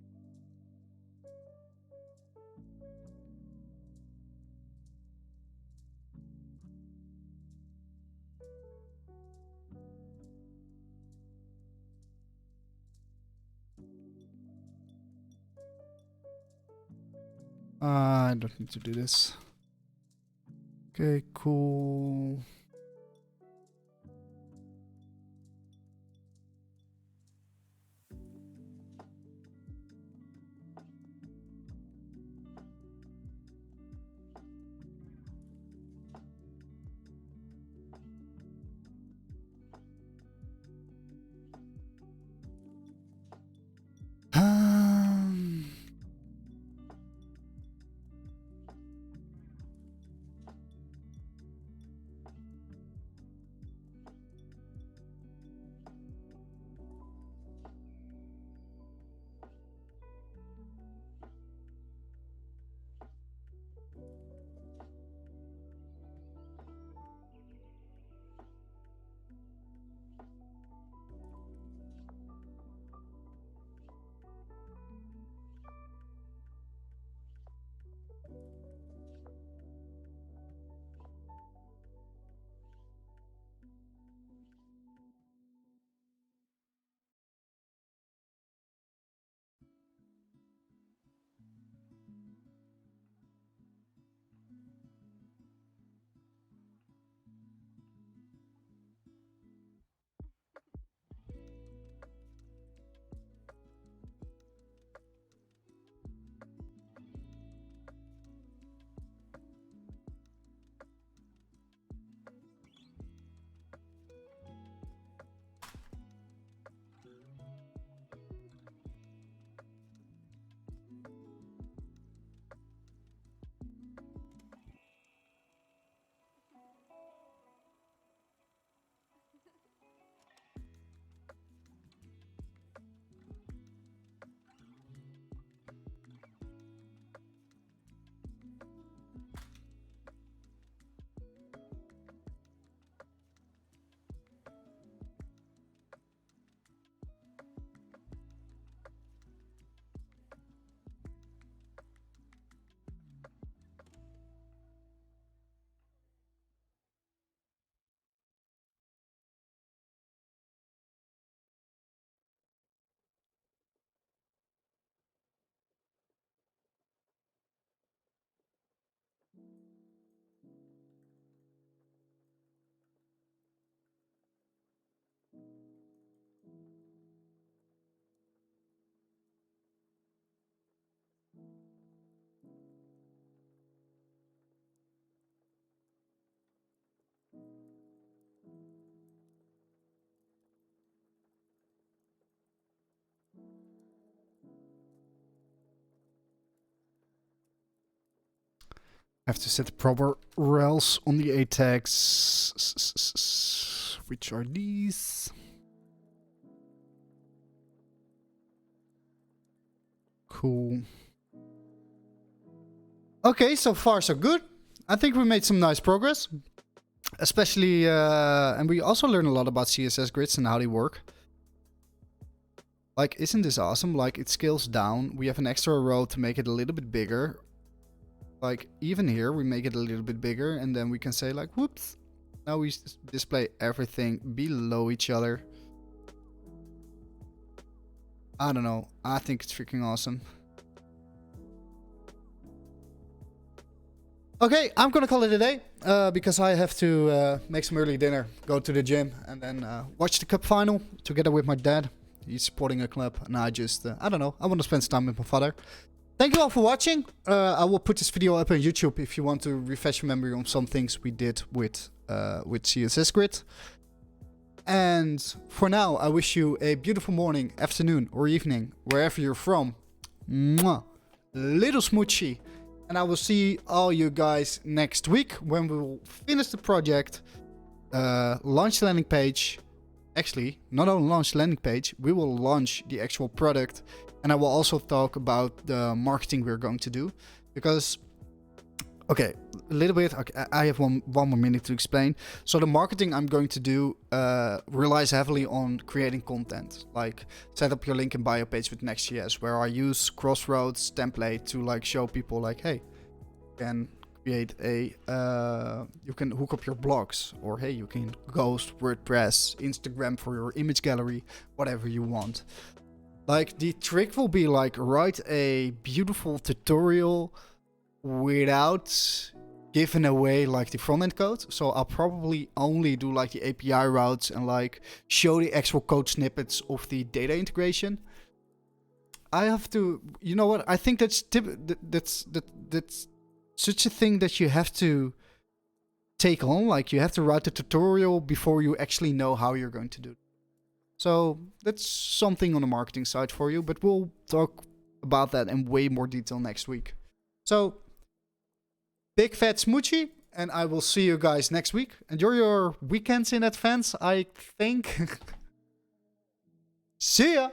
Speaker 1: I don't need to do this. Okay, cool. have to set the proper rels on the A tags, which are these. Cool. Okay, so far so good. I think we made some nice progress. Especially, and we also learned a lot about CSS grids and how they work. Like, isn't this awesome? Like, it scales down. We have an extra row to make it a little bit bigger. Like, even here, we make it a little bit bigger. And then we can say, like, whoops. Now we display everything below each other. I don't know. I think it's freaking awesome. Okay, I'm gonna call it a day. Because I have to make some early dinner, go to the gym, and then watch the cup final together with my dad. He's supporting a club, and I just, I don't know, I want to spend some time with my father. Thank you all for watching. I will put this video up on YouTube if you want to refresh your memory on some things we did with CSS Grid. And for now, I wish you a beautiful morning, afternoon, or evening, wherever you're from. Mwah. Little smoochy. And I will see all you guys next week when we will finish the project, launch the landing page. Actually, not only launch the landing page, we will launch the actual product. And I will also talk about the marketing we're going to do. Because, okay, a little bit, okay, I have one more minute to explain. So the marketing I'm going to do relies heavily on creating content. Like, set up your link in bio page with Next.js, where I use Crossroads template to like show people like, hey, you can create a, you can hook up your blogs, or hey, you can ghost WordPress, Instagram for your image gallery, whatever you want. Like, the trick will be like, write a beautiful tutorial without giving away like the front-end code. So I'll probably only do like the API routes and like show the actual code snippets of the data integration. I have to, you know what? I think that's such a thing that you have to take on. Like, you have to write the tutorial before you actually know how you're going to do it. So that's something on the marketing side for you, but we'll talk about that in way more detail next week. So, big fat smoochie, and I will see you guys next week. Enjoy your weekends in advance, I think. See ya!